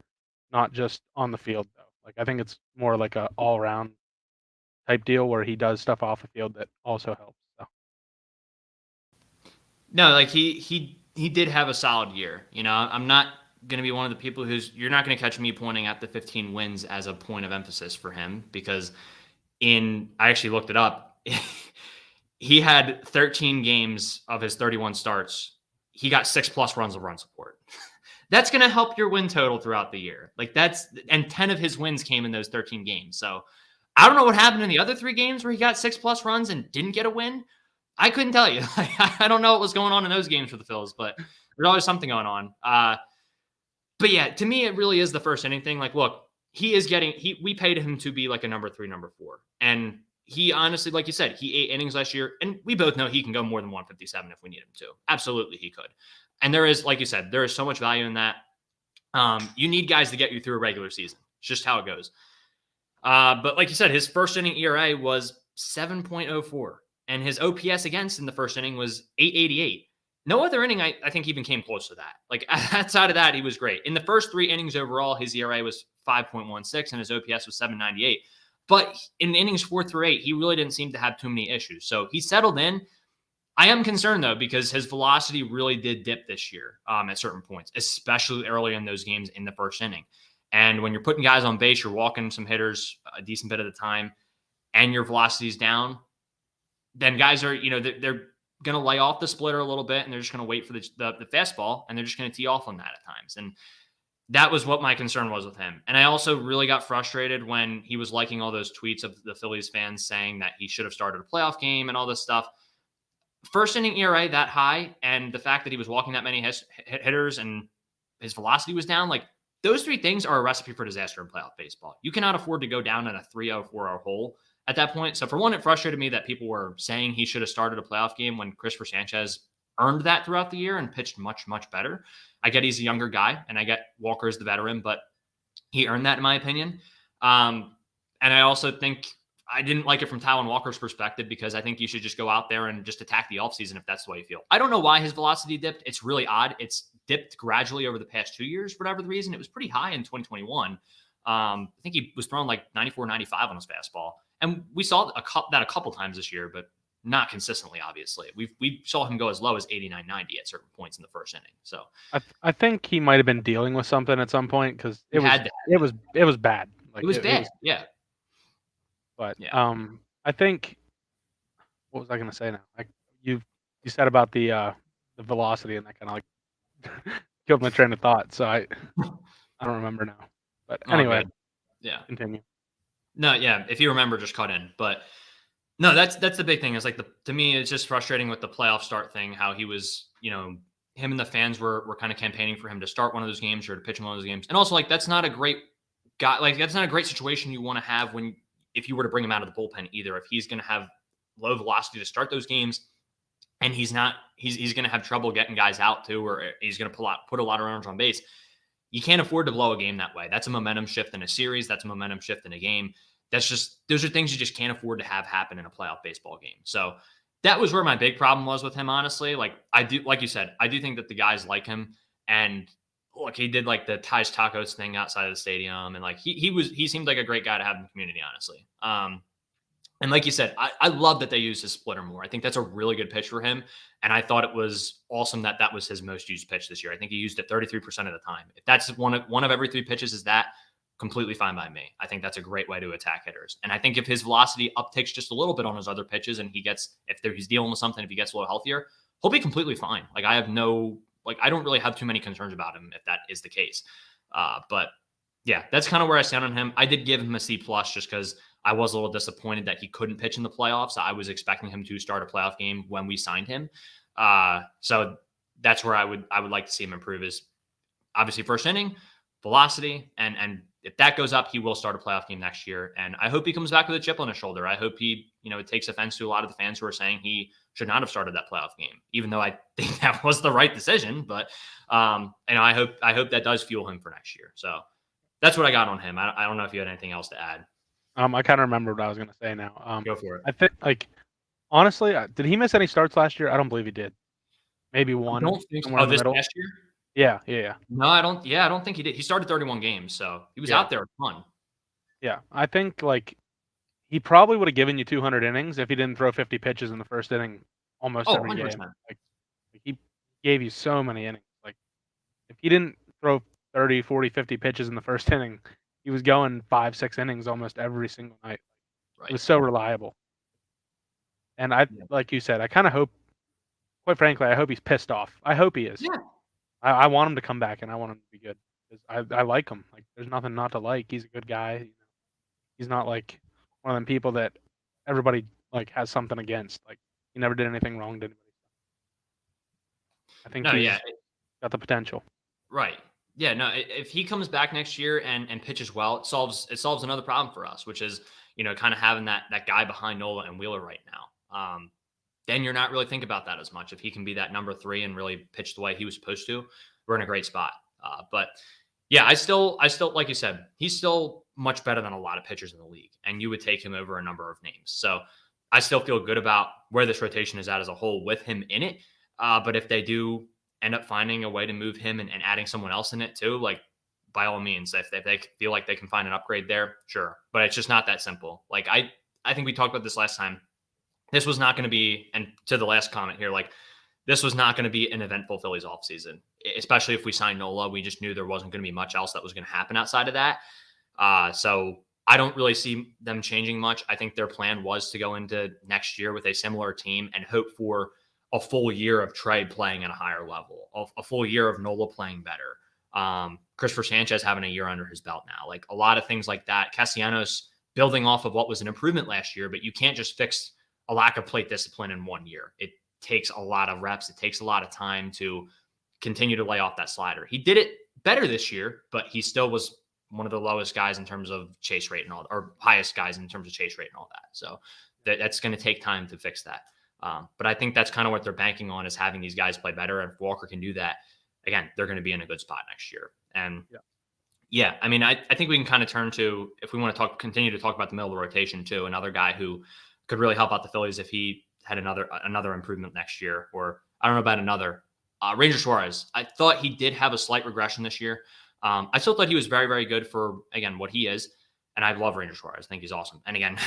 not just on the field though. I think it's more like a all-around type deal where he does stuff off the field that also helps. So. No, he did have a solid year. I'm not going to be one of the people you're not going to catch me pointing at the 15 wins as a point of emphasis for him, because I actually looked it up. He had 13 games of his 31 starts. He got 6+ runs of run support. That's going to help your win total throughout the year. And 10 of his wins came in those 13 games. So I don't know what happened in the other 3 games where he got 6+ runs and didn't get a win. I couldn't tell you. I don't know what was going on in those games for the Phillies, but there's always something going on. But yeah, to me, it really is the first inning thing. Look, we paid him to be a number 3, number 4. And he honestly, like you said, he 8 innings last year, and we both know he can go more than 157 if we need him to. Absolutely, he could. And there is, like you said, there is so much value in that. You need guys to get you through a regular season. It's just how it goes. But like you said, his first inning ERA was 7.04, and his OPS against in the first inning was 888. No other inning, I think, even came close to that. Outside of that, he was great. In the first 3 innings overall, his ERA was 5.16, and his OPS was 798. But in innings 4 through 8, he really didn't seem to have too many issues. So he settled in. I am concerned, though, because his velocity really did dip this year at certain points, especially early in those games in the first inning. And when you're putting guys on base, you're walking some hitters a decent bit of the time, and your velocity's down, then guys are, they're going to lay off the splitter a little bit, and they're just going to wait for the fastball, and they're just going to tee off on that at times. And that was what my concern was with him. And I also really got frustrated when he was liking all those tweets of the Phillies fans saying that he should have started a playoff game and all this stuff. First inning ERA that high, and the fact that he was walking that many hitters and his velocity was down, those 3 things are a recipe for disaster in playoff baseball. You cannot afford to go down in a 3-0, 4-0 hole at that point. So for one, it frustrated me that people were saying he should have started a playoff game when Christopher Sanchez earned that throughout the year and pitched much, much better. I get he's a younger guy, and I get Walker is the veteran, but he earned that in my opinion. And I also think I didn't like it from Taijuan Walker's perspective, because I think you should just go out there and just attack the offseason if that's the way you feel. I don't know why his velocity dipped. It's really odd. It's dipped gradually over the past 2 years for whatever the reason. It was pretty high in 2021. I think he was throwing like 94, 95 on his fastball. And we saw that a couple times this year, but not consistently, obviously. We saw him go as low as 89, 90 at certain points in the first inning. So I think he might have been dealing with something at some point because he had to. it was bad. Like It was bad. Yeah. But Yeah. I think what was I going to say now? Like you said about the velocity and that kind of like killed my train of thought. So I don't remember now. But anyway, yeah. Continue. No, yeah. If you remember, just cut in. But no, that's the big thing. Is like to me, it's just frustrating with the playoff start thing. How he was, him and the fans were kind of campaigning for him to start one of those games or to pitch in one of those games. And also, like that's not a great guy. Like that's not a great situation you want to have if you were to bring him out of the bullpen either. If he's going to have low velocity to start those games, and he's going to have trouble getting guys out too, or he's going to put a lot of runners on base. You can't afford to blow a game that way. That's a momentum shift in a series. That's a momentum shift in a game. Those are things you just can't afford to have happen in a playoff baseball game. So that was where my big problem was with him, honestly. Like you said, I do think that the guys like him. And look, he did like the Thai's Tacos thing outside of the stadium. And like, he seemed like a great guy to have in the community, honestly. And like you said, I love that they used his splitter more. I think that's a really good pitch for him. And I thought it was awesome that was his most used pitch this year. I think he used it 33% of the time. If that's one of every 3 pitches is that, completely fine by me. I think that's a great way to attack hitters. And I think if his velocity upticks just a little bit on his other pitches and he's dealing with something, if he gets a little healthier, he'll be completely fine. Like I don't really have too many concerns about him if that is the case. But yeah, that's kind of where I stand on him. I did give him a C+ just because I was a little disappointed that he couldn't pitch in the playoffs. I was expecting him to start a playoff game when we signed him. So that's where I would like to see him improve is obviously first inning, velocity, and if that goes up, he will start a playoff game next year. And I hope he comes back with a chip on his shoulder. I hope he, it takes offense to a lot of the fans who are saying he should not have started that playoff game, even though I think that was the right decision. But, and I hope that does fuel him for next year. So that's what I got on him. I don't know if you had anything else to add. I kind of remember what I was going to say now. Go for it. I think, like, honestly, did he miss any starts last year? I don't believe he did. Maybe one. I don't think so. Oh, this past year? Yeah. No, I don't think he did. He started 31 games, so he was out there a ton. Yeah, I think like he probably would have given you 200 innings if he didn't throw 50 pitches in the first inning almost every 100%. game. Like he gave you so many innings. Like if he didn't throw 30, 40, 50 pitches in the first inning, he was going 5-6 innings almost every single night. Right. It was so reliable. And like you said, I kind of hope, quite frankly, I hope he's pissed off. I hope he is. Yeah. I want him to come back and I want him to be good. Because I like him. Like there's nothing not to like. He's a good guy. He's not like one of them people that everybody like has something against. Like he never did anything wrong to anybody. I think he's got the potential. Right. Yeah. No. If he comes back next year and pitches well, it solves another problem for us, which is kind of having that guy behind Nola and Wheeler right now. Then you're not really thinking about that as much. If he can be that number 3 and really pitch the way he was supposed to, we're in a great spot. But yeah, I still, like you said, he's still much better than a lot of pitchers in the league, and you would take him over a number of names. So I still feel good about where this rotation is at as a whole with him in it. But if they do end up finding a way to move him and adding someone else in it too, like by all means, if they feel like they can find an upgrade there, sure. But it's just not that simple. Like I think we talked about this last time. This was not going to be, and to the last comment here, like this was not going to be an eventful Phillies offseason, especially if we signed Nola. We just knew there wasn't going to be much else that was going to happen outside of that. So I don't really see them changing much. I think their plan was to go into next year with a similar team and hope for a full year of Trey playing at a higher level, a full year of Nola playing better. Christopher Sanchez having a year under his belt now, like a lot of things like that. Castellanos building off of what was an improvement last year, but you can't just fix a lack of plate discipline in 1 year. It takes a lot of reps. It takes a lot of time to continue to lay off that slider. He did it better this year, but he still was one of the lowest guys in terms of chase rate and all, or highest guys in terms of chase rate and all that. So that's going to take time to fix that. But I think that's kind of what they're banking on, is having these guys play better. And if Walker can do that, again, they're going to be in a good spot next year. And yeah, I mean, I think we can kind of turn to, if we want to continue to talk about the middle of the rotation too, another guy who could really help out the Phillies if he had another improvement next year, or I don't know about another. Ranger Suarez, I thought he did have a slight regression this year. I still thought he was very, very good for, again, what he is. And I love Ranger Suarez. I think he's awesome. And again,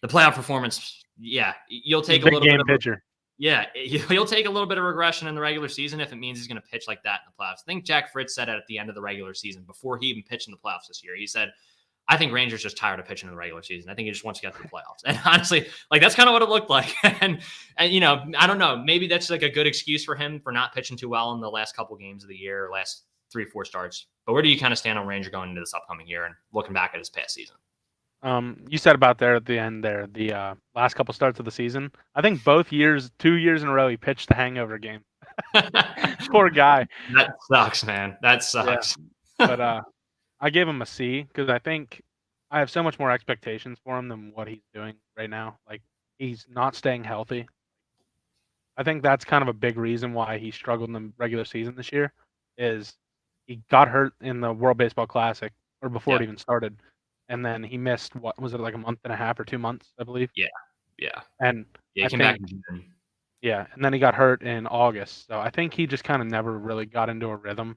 the playoff performance, yeah, you'll He's a take a big little bit game of pitcher. yeah, he'll take a little bit of regression in the regular season if it means he's going to pitch like that in the playoffs. I think Jack Fritz said it at the end of the regular season before he even pitched in the playoffs this year. He said, I think Rangers just tired of pitching in the regular season. I think he just wants to get to the playoffs. And honestly, like that's kind of what it looked like. and you know, I don't know. Maybe that's like a good excuse for him for not pitching too well in the last couple games of the year, last 3-4 starts. But where do you kind of stand on Ranger going into this upcoming year and looking back at his past season? You said about there at the end there, the last couple starts of the season. I think both years, 2 years in a row, he pitched the hangover game. Poor guy. That sucks, man. That sucks. Yeah. But I gave him a C because I think I have so much more expectations for him than what he's doing right now. Like he's not staying healthy. I think that's kind of a big reason why he struggled in the regular season this year. Is he got hurt in the World Baseball Classic or before it even started, and then he missed what was it like a month and a half or 2 months, I believe. Yeah. And Yeah, he I came back think in June. yeah, and then he got hurt in August. So I think he just kind of never really got into a rhythm.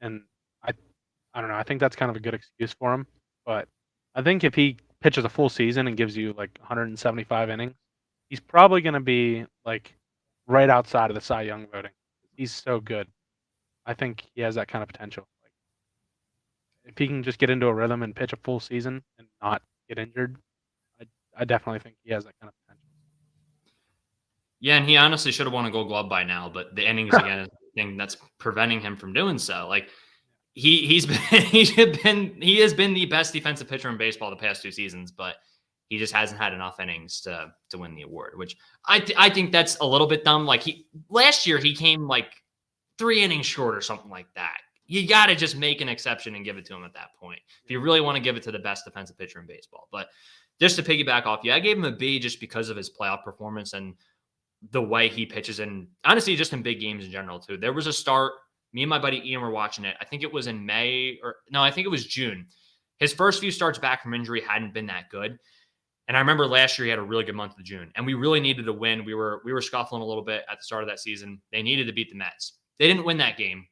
And I don't know. I think that's kind of a good excuse for him. But I think if he pitches a full season and gives you like 175 innings, he's probably going to be like right outside of the Cy Young voting. He's so good. I think he has that kind of potential. Like if he can just get into a rhythm and pitch a full season and not get injured, I definitely think he has that kind of potential. Yeah, and he honestly should have won a Gold Glove by now, but the innings again is the thing that's preventing him from doing so. Like he has been the best defensive pitcher in baseball the past 2 seasons, but he just hasn't had enough innings to win the award, which I think that's a little bit dumb. Like last year he came like 3 innings short or something like that. You got to just make an exception and give it to him at that point if you really want to give it to the best defensive pitcher in baseball. But just to piggyback off you, I gave him a B just because of his playoff performance and the way he pitches, and honestly, just in big games in general too. There was a start. Me and my buddy Ian were watching it. I think it was in May I think it was June. His first few starts back from injury hadn't been that good. And I remember last year he had a really good month of June, and we really needed to win. We were scuffling a little bit at the start of that season. They needed to beat the Mets. They didn't win that game,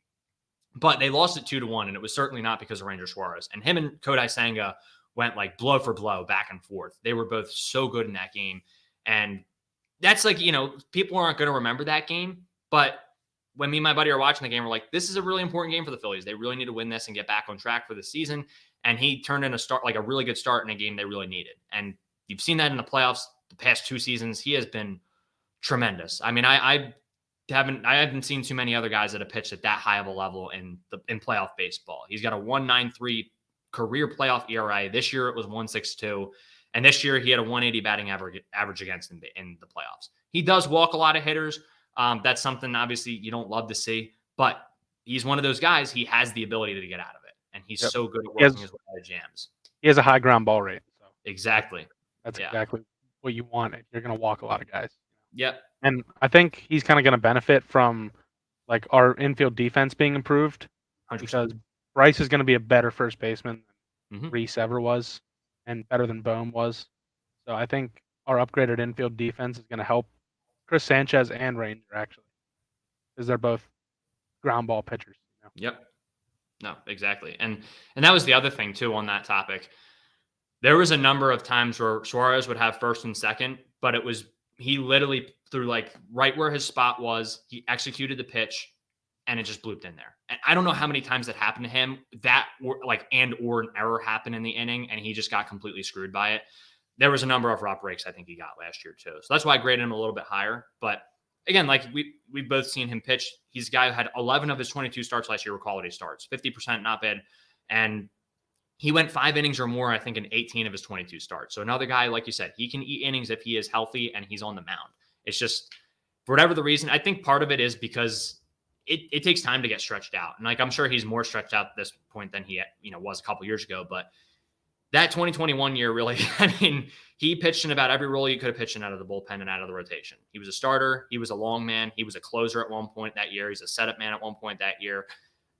but they lost it 2-1, and it was certainly not because of Ranger Suarez. And him and Kodai Senga went like blow for blow back and forth. They were both so good in that game, and that's like, people aren't going to remember that game, but when me and my buddy are watching the game, we're like, this is a really important game for the Phillies. They really need to win this and get back on track for the season. And he turned in a really good start in a game they really needed. And you've seen that in the playoffs the past 2 seasons. He has been tremendous. I mean, I haven't seen too many other guys that have pitched at that high of a level in playoff baseball. He's got a 1.93 career playoff ERA. This year it was 1.62. And this year he had a 180 batting average against him in the playoffs. He does walk a lot of hitters. That's something obviously you don't love to see, but he's one of those guys. He has the ability to get out of it, and he's so good at working his way out of jams. He has a high ground ball rate. So exactly. That's exactly what you want if you're going to walk a lot of guys. Yep. And I think he's kind of going to benefit from like our infield defense being improved 100%. Because Bryce is going to be a better first baseman than Mhm. Reese ever was and better than Bohm was. So I think our upgraded infield defense is going to help Chris Sanchez and Ranger actually, because they're both ground ball pitchers. Yep. No, exactly. And that was the other thing too on that topic. There was a number of times where Suarez would have first and second, but he literally threw like right where his spot was. He executed the pitch and it just blooped in there. And I don't know how many times that happened to him or an error happened in the inning and he just got completely screwed by it. There was a number of rough breaks I think he got last year too. So that's why I graded him a little bit higher. But again, like we've both seen him pitch. He's a guy who had 11 of his 22 starts last year were quality starts, 50%, not bad. And he went 5 innings or more, I think, in 18 of his 22 starts. So another guy, like you said, he can eat innings if he is healthy and he's on the mound. It's just, for whatever the reason, I think part of it is because it takes time to get stretched out. And like I'm sure he's more stretched out at this point than he was a couple years ago. But that 2021 year really, I mean, he pitched in about every role you could have pitched in out of the bullpen and out of the rotation. He was a starter. He was a long man. He was a closer at one point that year. He's a setup man at one point that year.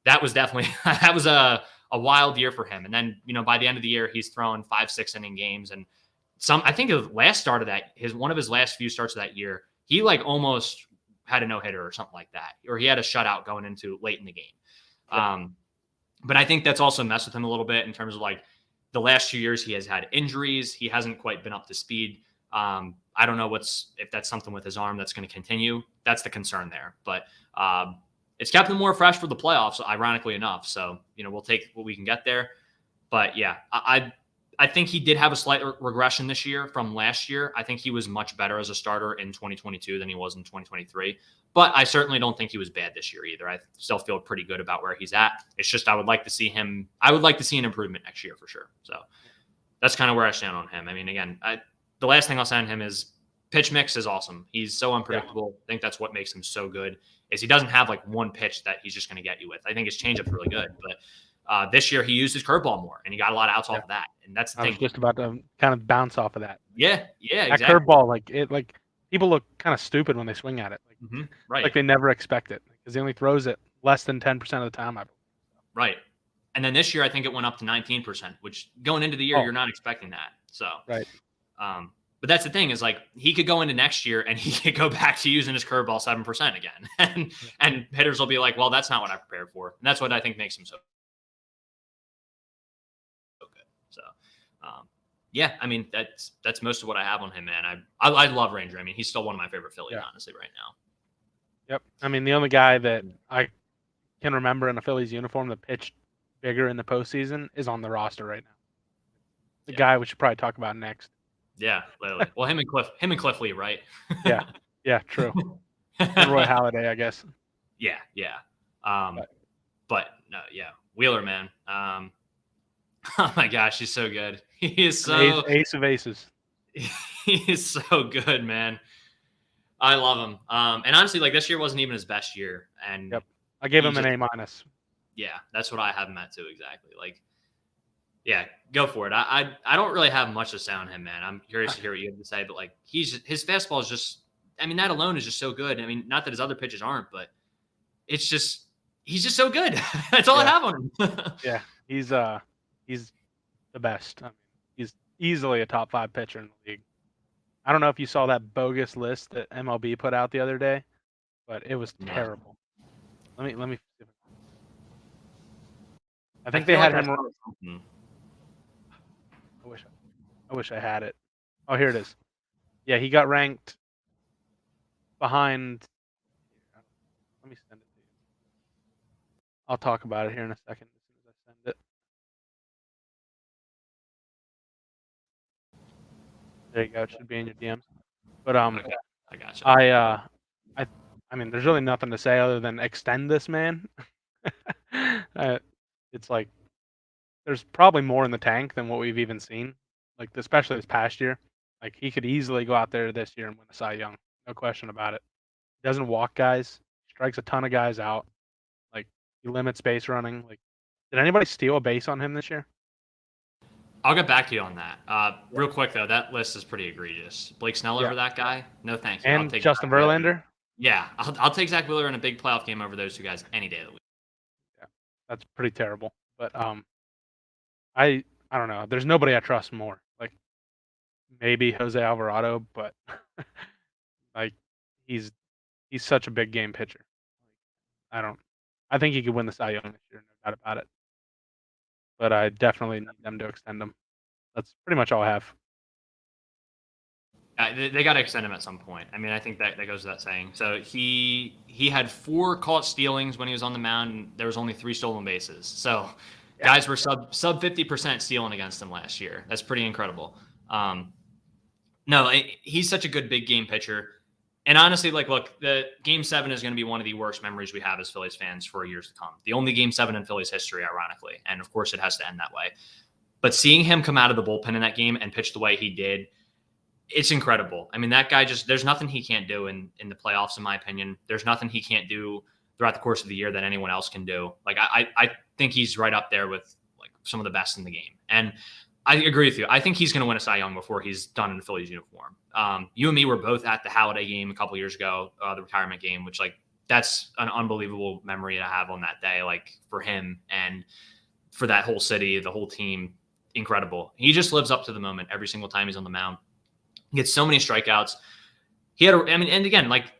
That was definitely a wild year for him. And then, by the end of the year, he's throwing 5-6 inning games. And I think the last start of that, one of his last few starts of that year, he like almost had a no-hitter or something like that, or he had a shutout going into late in the game. Yeah. But I think that's also messed with him a little bit in terms of like the last 2 years he has had injuries. He hasn't quite been up to speed. I don't know if that's something with his arm that's going to continue. That's the concern there. But it's kept him more fresh for the playoffs, ironically enough. So, we'll take what we can get there. But yeah, I think he did have a slight regression this year from last year. I think he was much better as a starter in 2022 than he was in 2023. But I certainly don't think he was bad this year either. I still feel pretty good about where he's at. It's just I would like to see an improvement next year for sure. So that's kind of where I stand on him. I mean, again, the last thing I'll say on him is pitch mix is awesome. He's so unpredictable. Yeah. I think that's what makes him so good is he doesn't have like one pitch that he's just going to get you with. I think his changeup's really good, but this year he used his curveball more and he got a lot of outs off of that. And that's the thing. I was just about to kind of bounce off of that. Yeah, that exactly. Curveball, people look kind of stupid when they swing at it. Right. Like they never expect it because he only throws it less than 10% of the time. Right. And then this year, I think it went up to 19%, which going into the year, you're not expecting that. So, right. But that's the thing is like he could go into next year and he could go back to using his curveball 7% again. And hitters will be like, well, that's not what I prepared for. And that's what I think makes him so good. So, yeah, I mean, that's most of what I have on him, man. I love Ranger. I mean, he's still one of my favorite Phillies, honestly, right now. Yep. I mean, the only guy that I can remember in a Phillies uniform that pitched bigger in the postseason is on the roster right now. The guy we should probably talk about next. Yeah, literally. Well, him and Cliff Lee, right? Yeah, true. And Roy Halladay, I guess. Yeah. But no, yeah, Wheeler, man. Oh my gosh, he's so good. He is so ace of aces. He is so good, man. I love him. And honestly, like this year wasn't even his best year. And yep, I gave him an A-. Yeah, that's what I have him at too. Exactly. Like, yeah, go for it. I don't really have much to say on him, man. I'm curious to hear what you have to say, but like his fastball is just. I mean, that alone is just so good. I mean, not that his other pitches aren't, but it's just he's just so good. That's all I have on him. Yeah, he's the best. I mean, he's easily a top 5 pitcher in the league. I don't know if you saw that bogus list that MLB put out the other day, but it was terrible. Let me. I think they had him. I wish I had it. Oh, here it is. Yeah, he got ranked behind. Let me send it to you. I'll talk about it here in a second as soon as I send it. There you go. It should be in your DMs. But okay. I gotcha. I mean, there's really nothing to say other than extend this man. It's like there's probably more in the tank than what we've even seen. Like especially this past year, like he could easily go out there this year and win a Cy Young, no question about it. He doesn't walk guys, strikes a ton of guys out. Like he limits base running. Like, did anybody steal a base on him this year? I'll get back to you on that. Real quick though, that list is pretty egregious. Blake Snell over that guy? No, thank you. And I'll take Justin Verlander? Yeah, I'll take Zach Wheeler in a big playoff game over those two guys any day of the week. Yeah, that's pretty terrible. But I don't know. There's nobody I trust more. Like maybe Jose Alvarado, but like he's such a big game pitcher. I think he could win the Cy Young this year, no doubt about it. But I definitely need them to extend him. That's pretty much all I have. They got to extend him at some point. I mean, I think that goes without saying. So he had 4 caught stealings when he was on the mound, and there was only 3 stolen bases. So guys were sub 50% stealing against him last year. That's pretty incredible. No, he's such a good big game pitcher. And honestly, like, look, the Game 7 is going to be one of the worst memories we have as Phillies fans for years to come. The only Game 7 in Phillies history, ironically. And, of course, it has to end that way. But seeing him come out of the bullpen in that game and pitch the way he did, it's incredible. I mean, that guy there's nothing he can't do in the playoffs, in my opinion. There's nothing he can't do throughout the course of the year that anyone else can do. Like, I think he's right up there with, like, some of the best in the game. And I agree with you. I think he's going to win a Cy Young before he's done in the Phillies uniform. You and me were both at the Halladay game a couple years ago, the retirement game, which, like, that's an unbelievable memory to have on that day, like, for him and for that whole city, the whole team. Incredible. He just lives up to the moment every single time he's on the mound. He gets so many strikeouts. And again, like,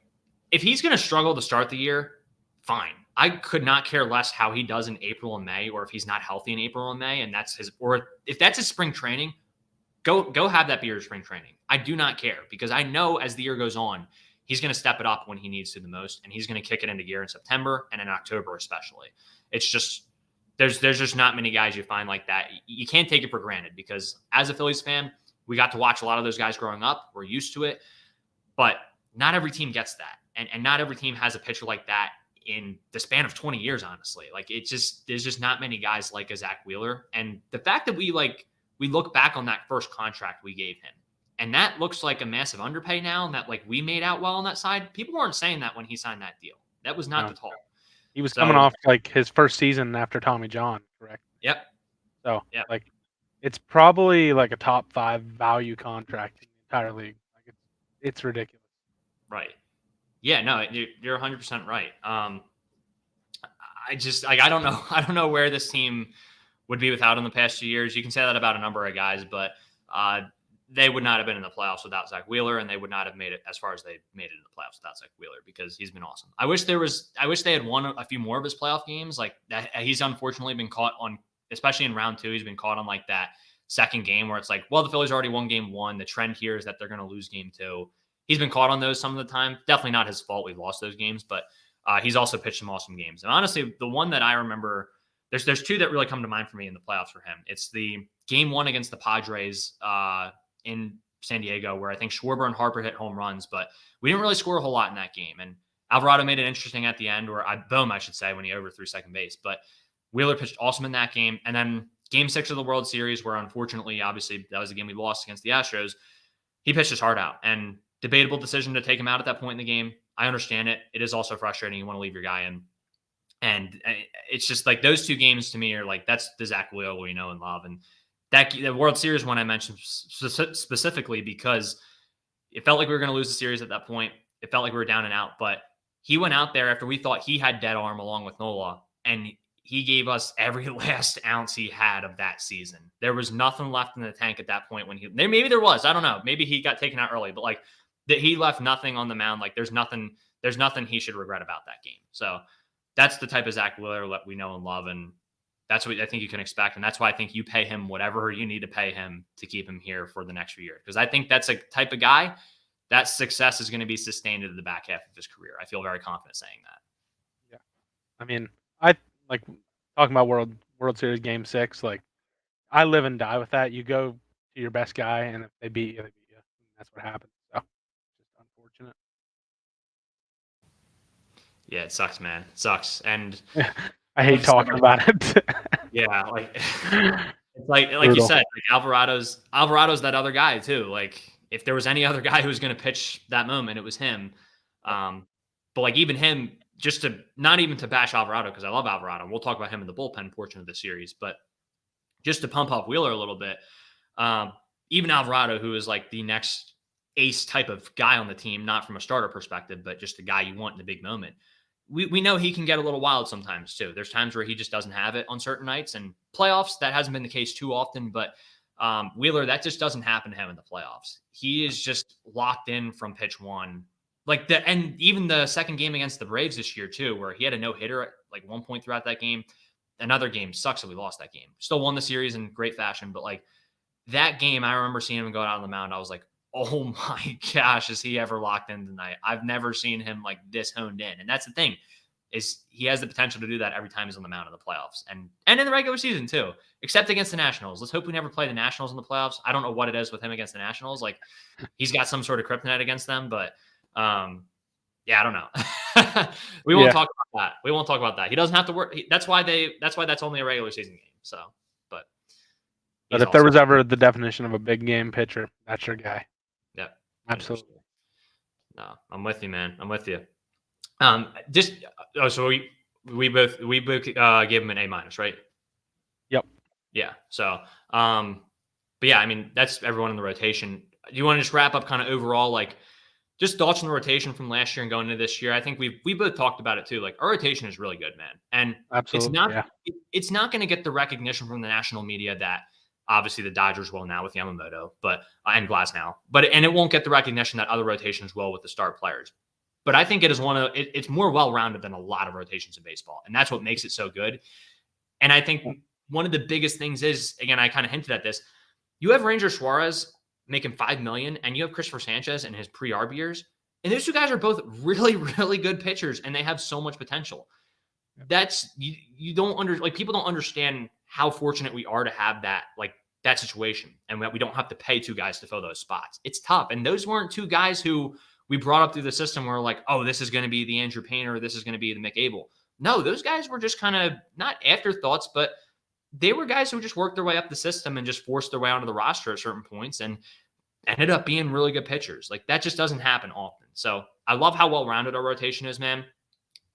if he's going to struggle to start the year, fine. I could not care less how he does in April and May, or if he's not healthy in April and May, and that's his, or if that's his spring training, go have that be your spring training. I do not care, because I know as the year goes on, he's going to step it up when he needs to the most, and he's going to kick it into gear in September and in October especially. It's just there's just not many guys you find like that. You can't take it for granted, because as a Phillies fan, we got to watch a lot of those guys growing up. We're used to it, but not every team gets that, and not every team has a pitcher like that in the span of 20 years. Honestly, like there's just not many guys like a Zach Wheeler, and the fact that we look back on that first contract we gave him, and that looks like a massive underpay now, and that like we made out well on that side. People weren't saying that when he signed that deal. That was not the talk. He was coming off like his first season after Tommy John, correct? Yep. So like it's probably like a top 5 value contract in the entire league. Like it's ridiculous. Right. Yeah, no, you're 100% right. I just like I don't know where this team would be without him the past 2 years. You can say that about a number of guys, but they would not have been in the playoffs without Zach Wheeler, and they would not have made it as far as they made it in the playoffs without Zach Wheeler, because he's been awesome. I wish they had won a few more of his playoff games. Like that, he's unfortunately been caught on, especially in round 2, he's been caught on like that second game where it's like, well, the Phillies already won game 1. The trend here is that they're going to lose game 2. He's been caught on those some of the time. Definitely not his fault we've lost those games, but he's also pitched some awesome games. And honestly, the one that I remember, there's 2 that really come to mind for me in the playoffs for him. It's the game 1 against the Padres in San Diego, where I think Schwarber and Harper hit home runs, but we didn't really score a whole lot in that game. And Alvarado made it interesting at the end, or Bohm, I should say, when he overthrew second base. But Wheeler pitched awesome in that game. And then game 6 of the World Series, where unfortunately, obviously, that was the game we lost against the Astros, he pitched his heart out. And debatable decision to take him out at that point in the game. I understand it. It is also frustrating. You want to leave your guy in. And it's just like those 2 games to me are like, that's the Zach Wheeler we know and love. And the World Series one I mentioned specifically because it felt like we were going to lose the series at that point. It felt like we were down and out, but he went out there after we thought he had dead arm along with Nola, and he gave us every last ounce he had of that season. There was nothing left in the tank at that point when maybe there was, I don't know. Maybe he got taken out early, but like that he left nothing on the mound. Like there's nothing he should regret about that game. So that's the type of Zach Wheeler that we know and love. And that's what I think you can expect. And that's why I think you pay him whatever you need to pay him to keep him here for the next few years. Because I think that's a type of guy that success is going to be sustained into the back half of his career. I feel very confident saying that. Yeah. I mean, I like talking about World Series Game 6. Like, I live and die with that. You go to your best guy, and if they beat you, they beat you. And that's what happens. So, just unfortunate. Yeah, it sucks, man. It sucks. And I hate talking about it. Yeah, like it's like you said, like Alvarado's that other guy too. Like if there was any other guy who was going to pitch that moment, it was him. But like even him, just to not even to bash Alvarado, because I love Alvarado. We'll talk about him in the bullpen portion of the series, but just to pump up Wheeler a little bit. Even Alvarado, who is like the next ace type of guy on the team, not from a starter perspective, but just the guy you want in the big moment. We know he can get a little wild sometimes too. There's times where he just doesn't have it on certain nights, and playoffs, that hasn't been the case too often, but Wheeler, that just doesn't happen to him in the playoffs. He is just locked in from pitch 1. And even the second game against the Braves this year too, where he had a no-hitter at like one point throughout that game. Another game, sucks that we lost that game. Still won the series in great fashion, but like that game, I remember seeing him go out on the mound. I was like, oh my gosh, is he ever locked in tonight? I've never seen him like this honed in. And that's the thing, is he has the potential to do that every time he's on the mound in the playoffs and in the regular season too, except against the Nationals. Let's hope we never play the Nationals in the playoffs. I don't know what it is with him against the Nationals. Like he's got some sort of kryptonite against them, but yeah, I don't know. We won't talk about that. We won't talk about that. He doesn't have to work. That's why that's only a regular season game. So, but if there was ever the definition of a big game pitcher, that's your guy. Yeah, absolutely. No, I'm with you, man. I'm with you. So we both gave him an A-, right? Yep. Yeah. So, but yeah, I mean, that's everyone in the rotation. Do you want to just wrap up kind of overall, like just thoughts on the rotation from last year and going into this year? I think we both talked about it too. Like our rotation is really good, man. And absolutely, it's not going to get the recognition from the national media that obviously the Dodgers will now with Yamamoto, and Glasnow, and it won't get the recognition that other rotations will with the star players. but I think it is it's more well-rounded than a lot of rotations in baseball. And that's what makes it so good. And I think one of the biggest things is, again, I kind of hinted at this. You have Ranger Suarez making $5 million, and you have Christopher Sanchez in his pre-arb years. And those two guys are both really, really good pitchers, and they have so much potential. That's you don't people don't understand how fortunate we are to have that situation, and that we don't have to pay two guys to fill those spots. It's tough, and those weren't two guys who we brought up through the system where we're like, oh, this is going to be the Andrew Painter, this is going to be the Mick Abel. No, those guys were just kind of not afterthoughts, but they were guys who just worked their way up the system and just forced their way onto the roster at certain points and ended up being really good pitchers. Like that just doesn't happen often. So I love how well-rounded our rotation is, man.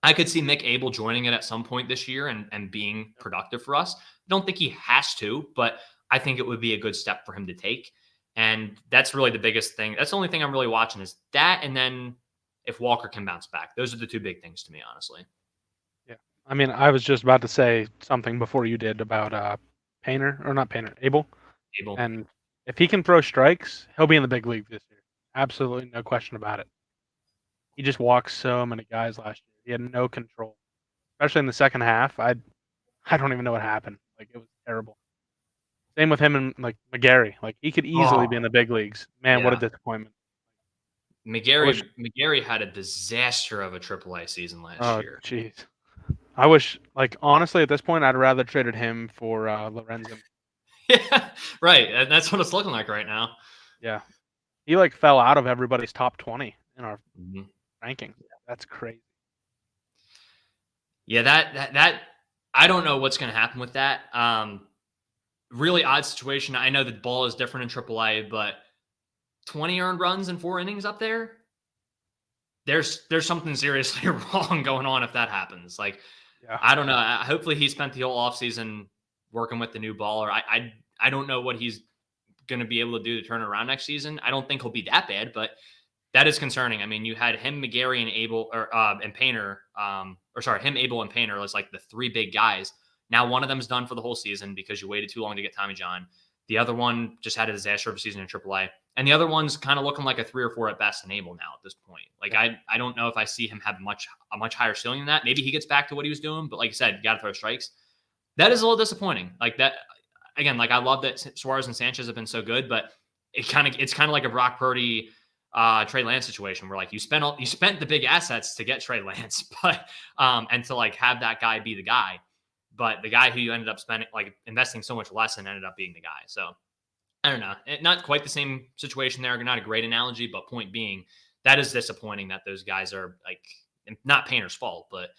I could see Mick Abel joining it at some point this year and being productive for us. I don't think he has to, but I think it would be a good step for him to take. And that's really the biggest thing. That's the only thing I'm really watching is that. And then if Walker can bounce back, those are the two big things to me, honestly. Yeah. I mean, I was just about to say something before you did about Painter, or not Painter, Abel. Abel. And if he can throw strikes, he'll be in the big league this year. Absolutely no question about it. He just walked so many guys last year. He had no control, especially in the second half. I don't even know what happened. Like it was terrible. Same with him and like McGarry. Like he could easily be in the big leagues. Man, what a disappointment. McGarry had a disaster of a AAA season last year. Jeez. I wish, like, honestly, at this point, I'd rather traded him for Lorenzen. Yeah, right. And that's what it's looking like right now. Yeah. He, like, fell out of everybody's top 20 in our ranking. That's crazy. Yeah, that I don't know what's going to happen with that. Really odd situation. I know the ball is different in AAA, but 20 earned runs in 4 innings up there, there's something seriously wrong going on if that happens. Like, I don't know. Hopefully he spent the whole offseason working with the new baller. I don't know what he's going to be able to do to turn it around next season. I don't think he'll be that bad, but that is concerning. I mean, you had him, McGarry, and Abel, and Painter, him, Abel, and Painter was like the 3 big guys. Now one of them is done for the whole season because you waited too long to get Tommy John. The other one just had a disaster of a season in AAA. And the other one's kind of looking like a 3 or 4 at best in Abel now at this point. Like, I don't know if I see him have a much higher ceiling than that. Maybe he gets back to what he was doing, but like you said, you got to throw strikes. That is a little disappointing. Like that, again, like I love that Suarez and Sanchez have been so good, but it's kind of like a Brock Purdy, Trey Lance situation where like you spent the big assets to get Trey Lance, but and to like have that guy be the guy, but the guy who you ended up investing so much less in ended up being the guy. So I don't know, not quite the same situation there. Not a great analogy, but point being, that is disappointing that those guys are like not Painter's fault, but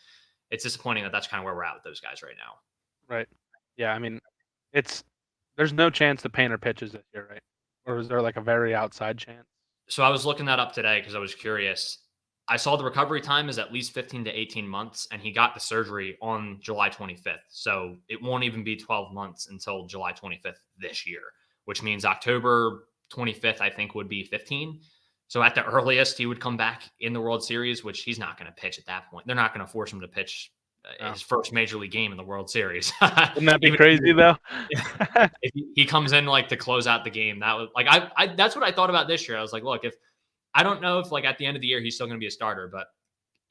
it's disappointing that that's kind of where we're at with those guys right now. Right. Yeah. I mean, there's no chance the Painter pitches this year, right? Or is there like a very outside chance? So I was looking that up today because I was curious. I saw the recovery time is at least 15 to 18 months, and he got the surgery on July 25th. So it won't even be 12 months until July 25th this year, which means October 25th, I think, would be 15. So at the earliest, he would come back in the World Series, which he's not going to pitch at that point. They're not going to force him to pitch his first major league game in the World Series. Wouldn't that be crazy though? If he comes in like to close out the game, that was like I that's what I thought about this year. I was like, look, if I don't know if like at the end of the year he's still going to be a starter, but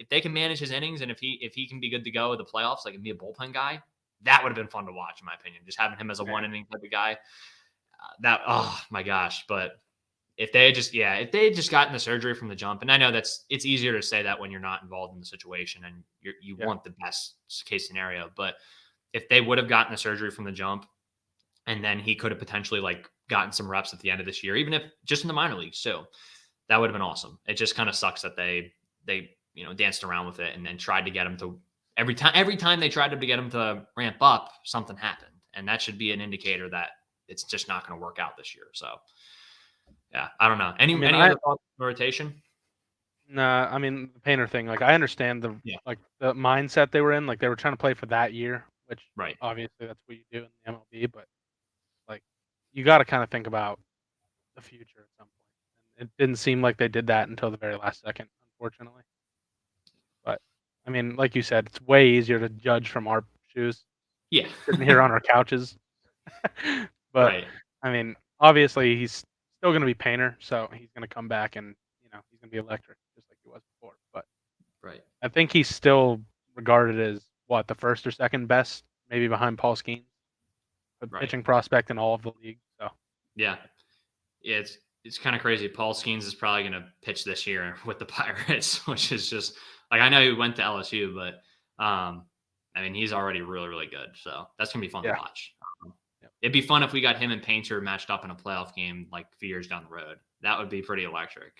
if they can manage his innings and if he can be good to go at the playoffs, like and be a bullpen guy, that would have been fun to watch in my opinion. Just having him as a 1 inning type of guy. Oh my gosh, but if they just gotten the surgery from the jump, and I know it's easier to say that when you're not involved in the situation and you want the best case scenario, but if they would have gotten the surgery from the jump, and then he could have potentially like gotten some reps at the end of this year, even if just in the minor leagues too, that would have been awesome. It just kind of sucks that they danced around with it and then tried to get him to every time they tried to get him to ramp up, something happened, and that should be an indicator that it's just not going to work out this year. So. Yeah, I don't know. Any other thoughts on rotation? Nah, I mean the Painter thing. Like I understand the mindset they were in. Like they were trying to play for that year, which obviously that's what you do in the MLB. But like you got to kind of think about the future at some point. And it didn't seem like they did that until the very last second, unfortunately. But I mean, like you said, it's way easier to judge from our shoes. Yeah, sitting here on our couches. But I mean, obviously he's still going to be Painter, so he's going to come back and he's going to be electric just like he was before. But think he's still regarded as what, the first or second best, maybe behind Paul Skeens, a Right. pitching prospect in all of the league. So Yeah. Yeah, it's kind of crazy. Paul Skeens is probably going to pitch this year with the Pirates, which is just like I know he went to LSU, but I mean he's already really really good. So that's gonna be fun to yeah, watch. It'd be fun if we got him and Painter matched up in a playoff game like a few years down the road. That would be pretty electric.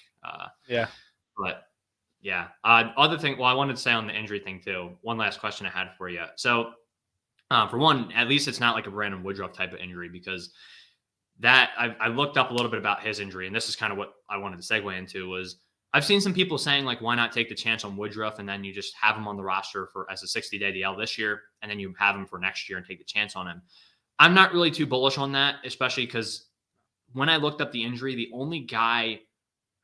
yeah. But yeah, other thing. Well, I wanted to say on the injury thing too. One last question I had for you. So for one, at least it's not like a Brandon Woodruff type of injury because that I looked up a little bit about his injury, and this is kind of what I wanted to segue into was I've seen some people saying like, why not take the chance on Woodruff and then you just have him on the roster for as a 60-day DL this year, and then you have him for next year and take the chance on him. I'm not really too bullish on that, especially because when I looked up the injury, the only guy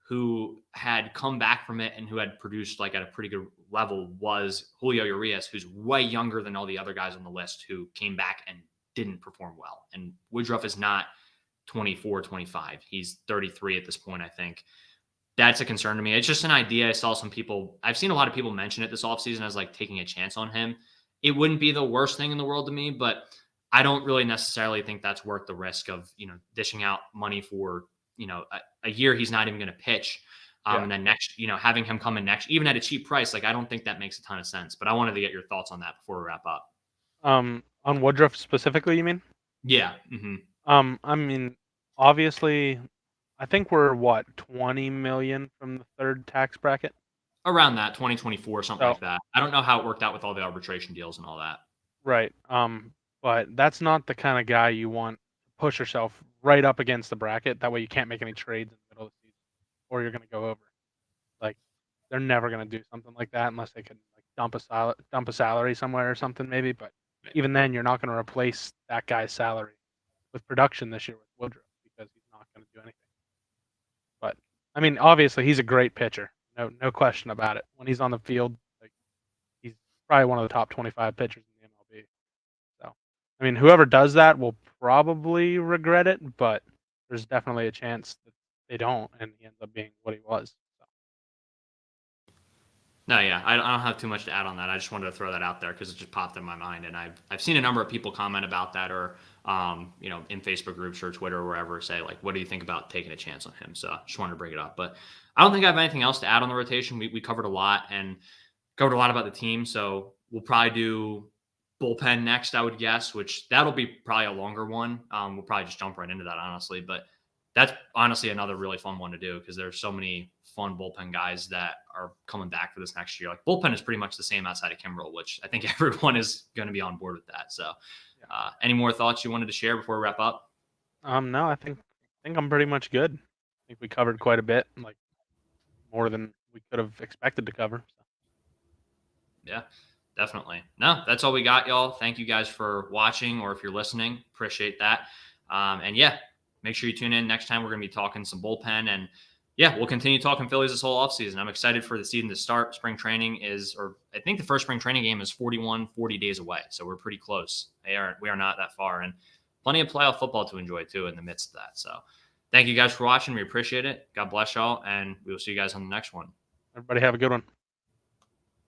who had come back from it and who had produced like at a pretty good level was Julio Urias, who's way younger than all the other guys on the list who came back and didn't perform well. And Woodruff is not 24, 25. He's 33 at this point, I think. That's a concern to me. It's just an idea. I've seen a lot of people mention it this offseason as like taking a chance on him. It wouldn't be the worst thing in the world to me, but I don't really necessarily think that's worth the risk of, dishing out money for, a year he's not even going to pitch. And then having him come in next, even at a cheap price, like I don't think that makes a ton of sense. But I wanted to get your thoughts on that before we wrap up. On Woodruff specifically, you mean? Yeah. Mm-hmm. I mean, obviously, I think we're what, 20 million from the third tax bracket. Around that 2024, something So, like that. I don't know how it worked out with all the arbitration deals and all that. right. But that's not the kind of guy you want to push yourself right up against the bracket. That way you can't make any trades in the middle of the season, or you're going to go over. Like, they're never going to do something like that unless they can like dump a salary somewhere or something maybe. But even then, you're not going to replace that guy's salary with production this year with Woodruff because he's not going to do anything. But I mean, obviously, he's a great pitcher. No question about it. When he's on the field, like he's probably one of the top 25 pitchers in the MLB. So, I mean, whoever does that will probably regret it, but there's definitely a chance that they don't, and he ends up being what he was. So. No, yeah, I don't have too much to add on that. I just wanted to throw that out there because it just popped in my mind, and I've seen a number of people comment about that, or in Facebook groups or Twitter or wherever, say like, what do you think about taking a chance on him? So I just wanted to bring it up, but I don't think I have anything else to add on the rotation. We covered a lot and covered a lot about the team, so we'll probably do bullpen next, I would guess, which that'll be probably a longer one. We'll probably just jump right into that, honestly, but that's honestly another really fun one to do because there's so many fun bullpen guys that are coming back for this next year. Like bullpen is pretty much the same outside of Kimbrel, which I think everyone is going to be on board with that. So, any more thoughts you wanted to share before we wrap up? No, I think I'm pretty much good. I think we covered quite a bit, like more than we could have expected to cover. So. Yeah, definitely. No, that's all we got, y'all. Thank you guys for watching, or if you're listening, appreciate that. And yeah, make sure you tune in next time. We're going to be talking some bullpen, and yeah, we'll continue talking Phillies this whole offseason. I'm excited for the season to start. Spring training I think the first spring training game is 40 days away. So we're pretty close. We are not that far, and plenty of playoff football to enjoy too in the midst of that. So thank you guys for watching. We appreciate it. God bless y'all, and we will see you guys on the next one. Everybody have a good one.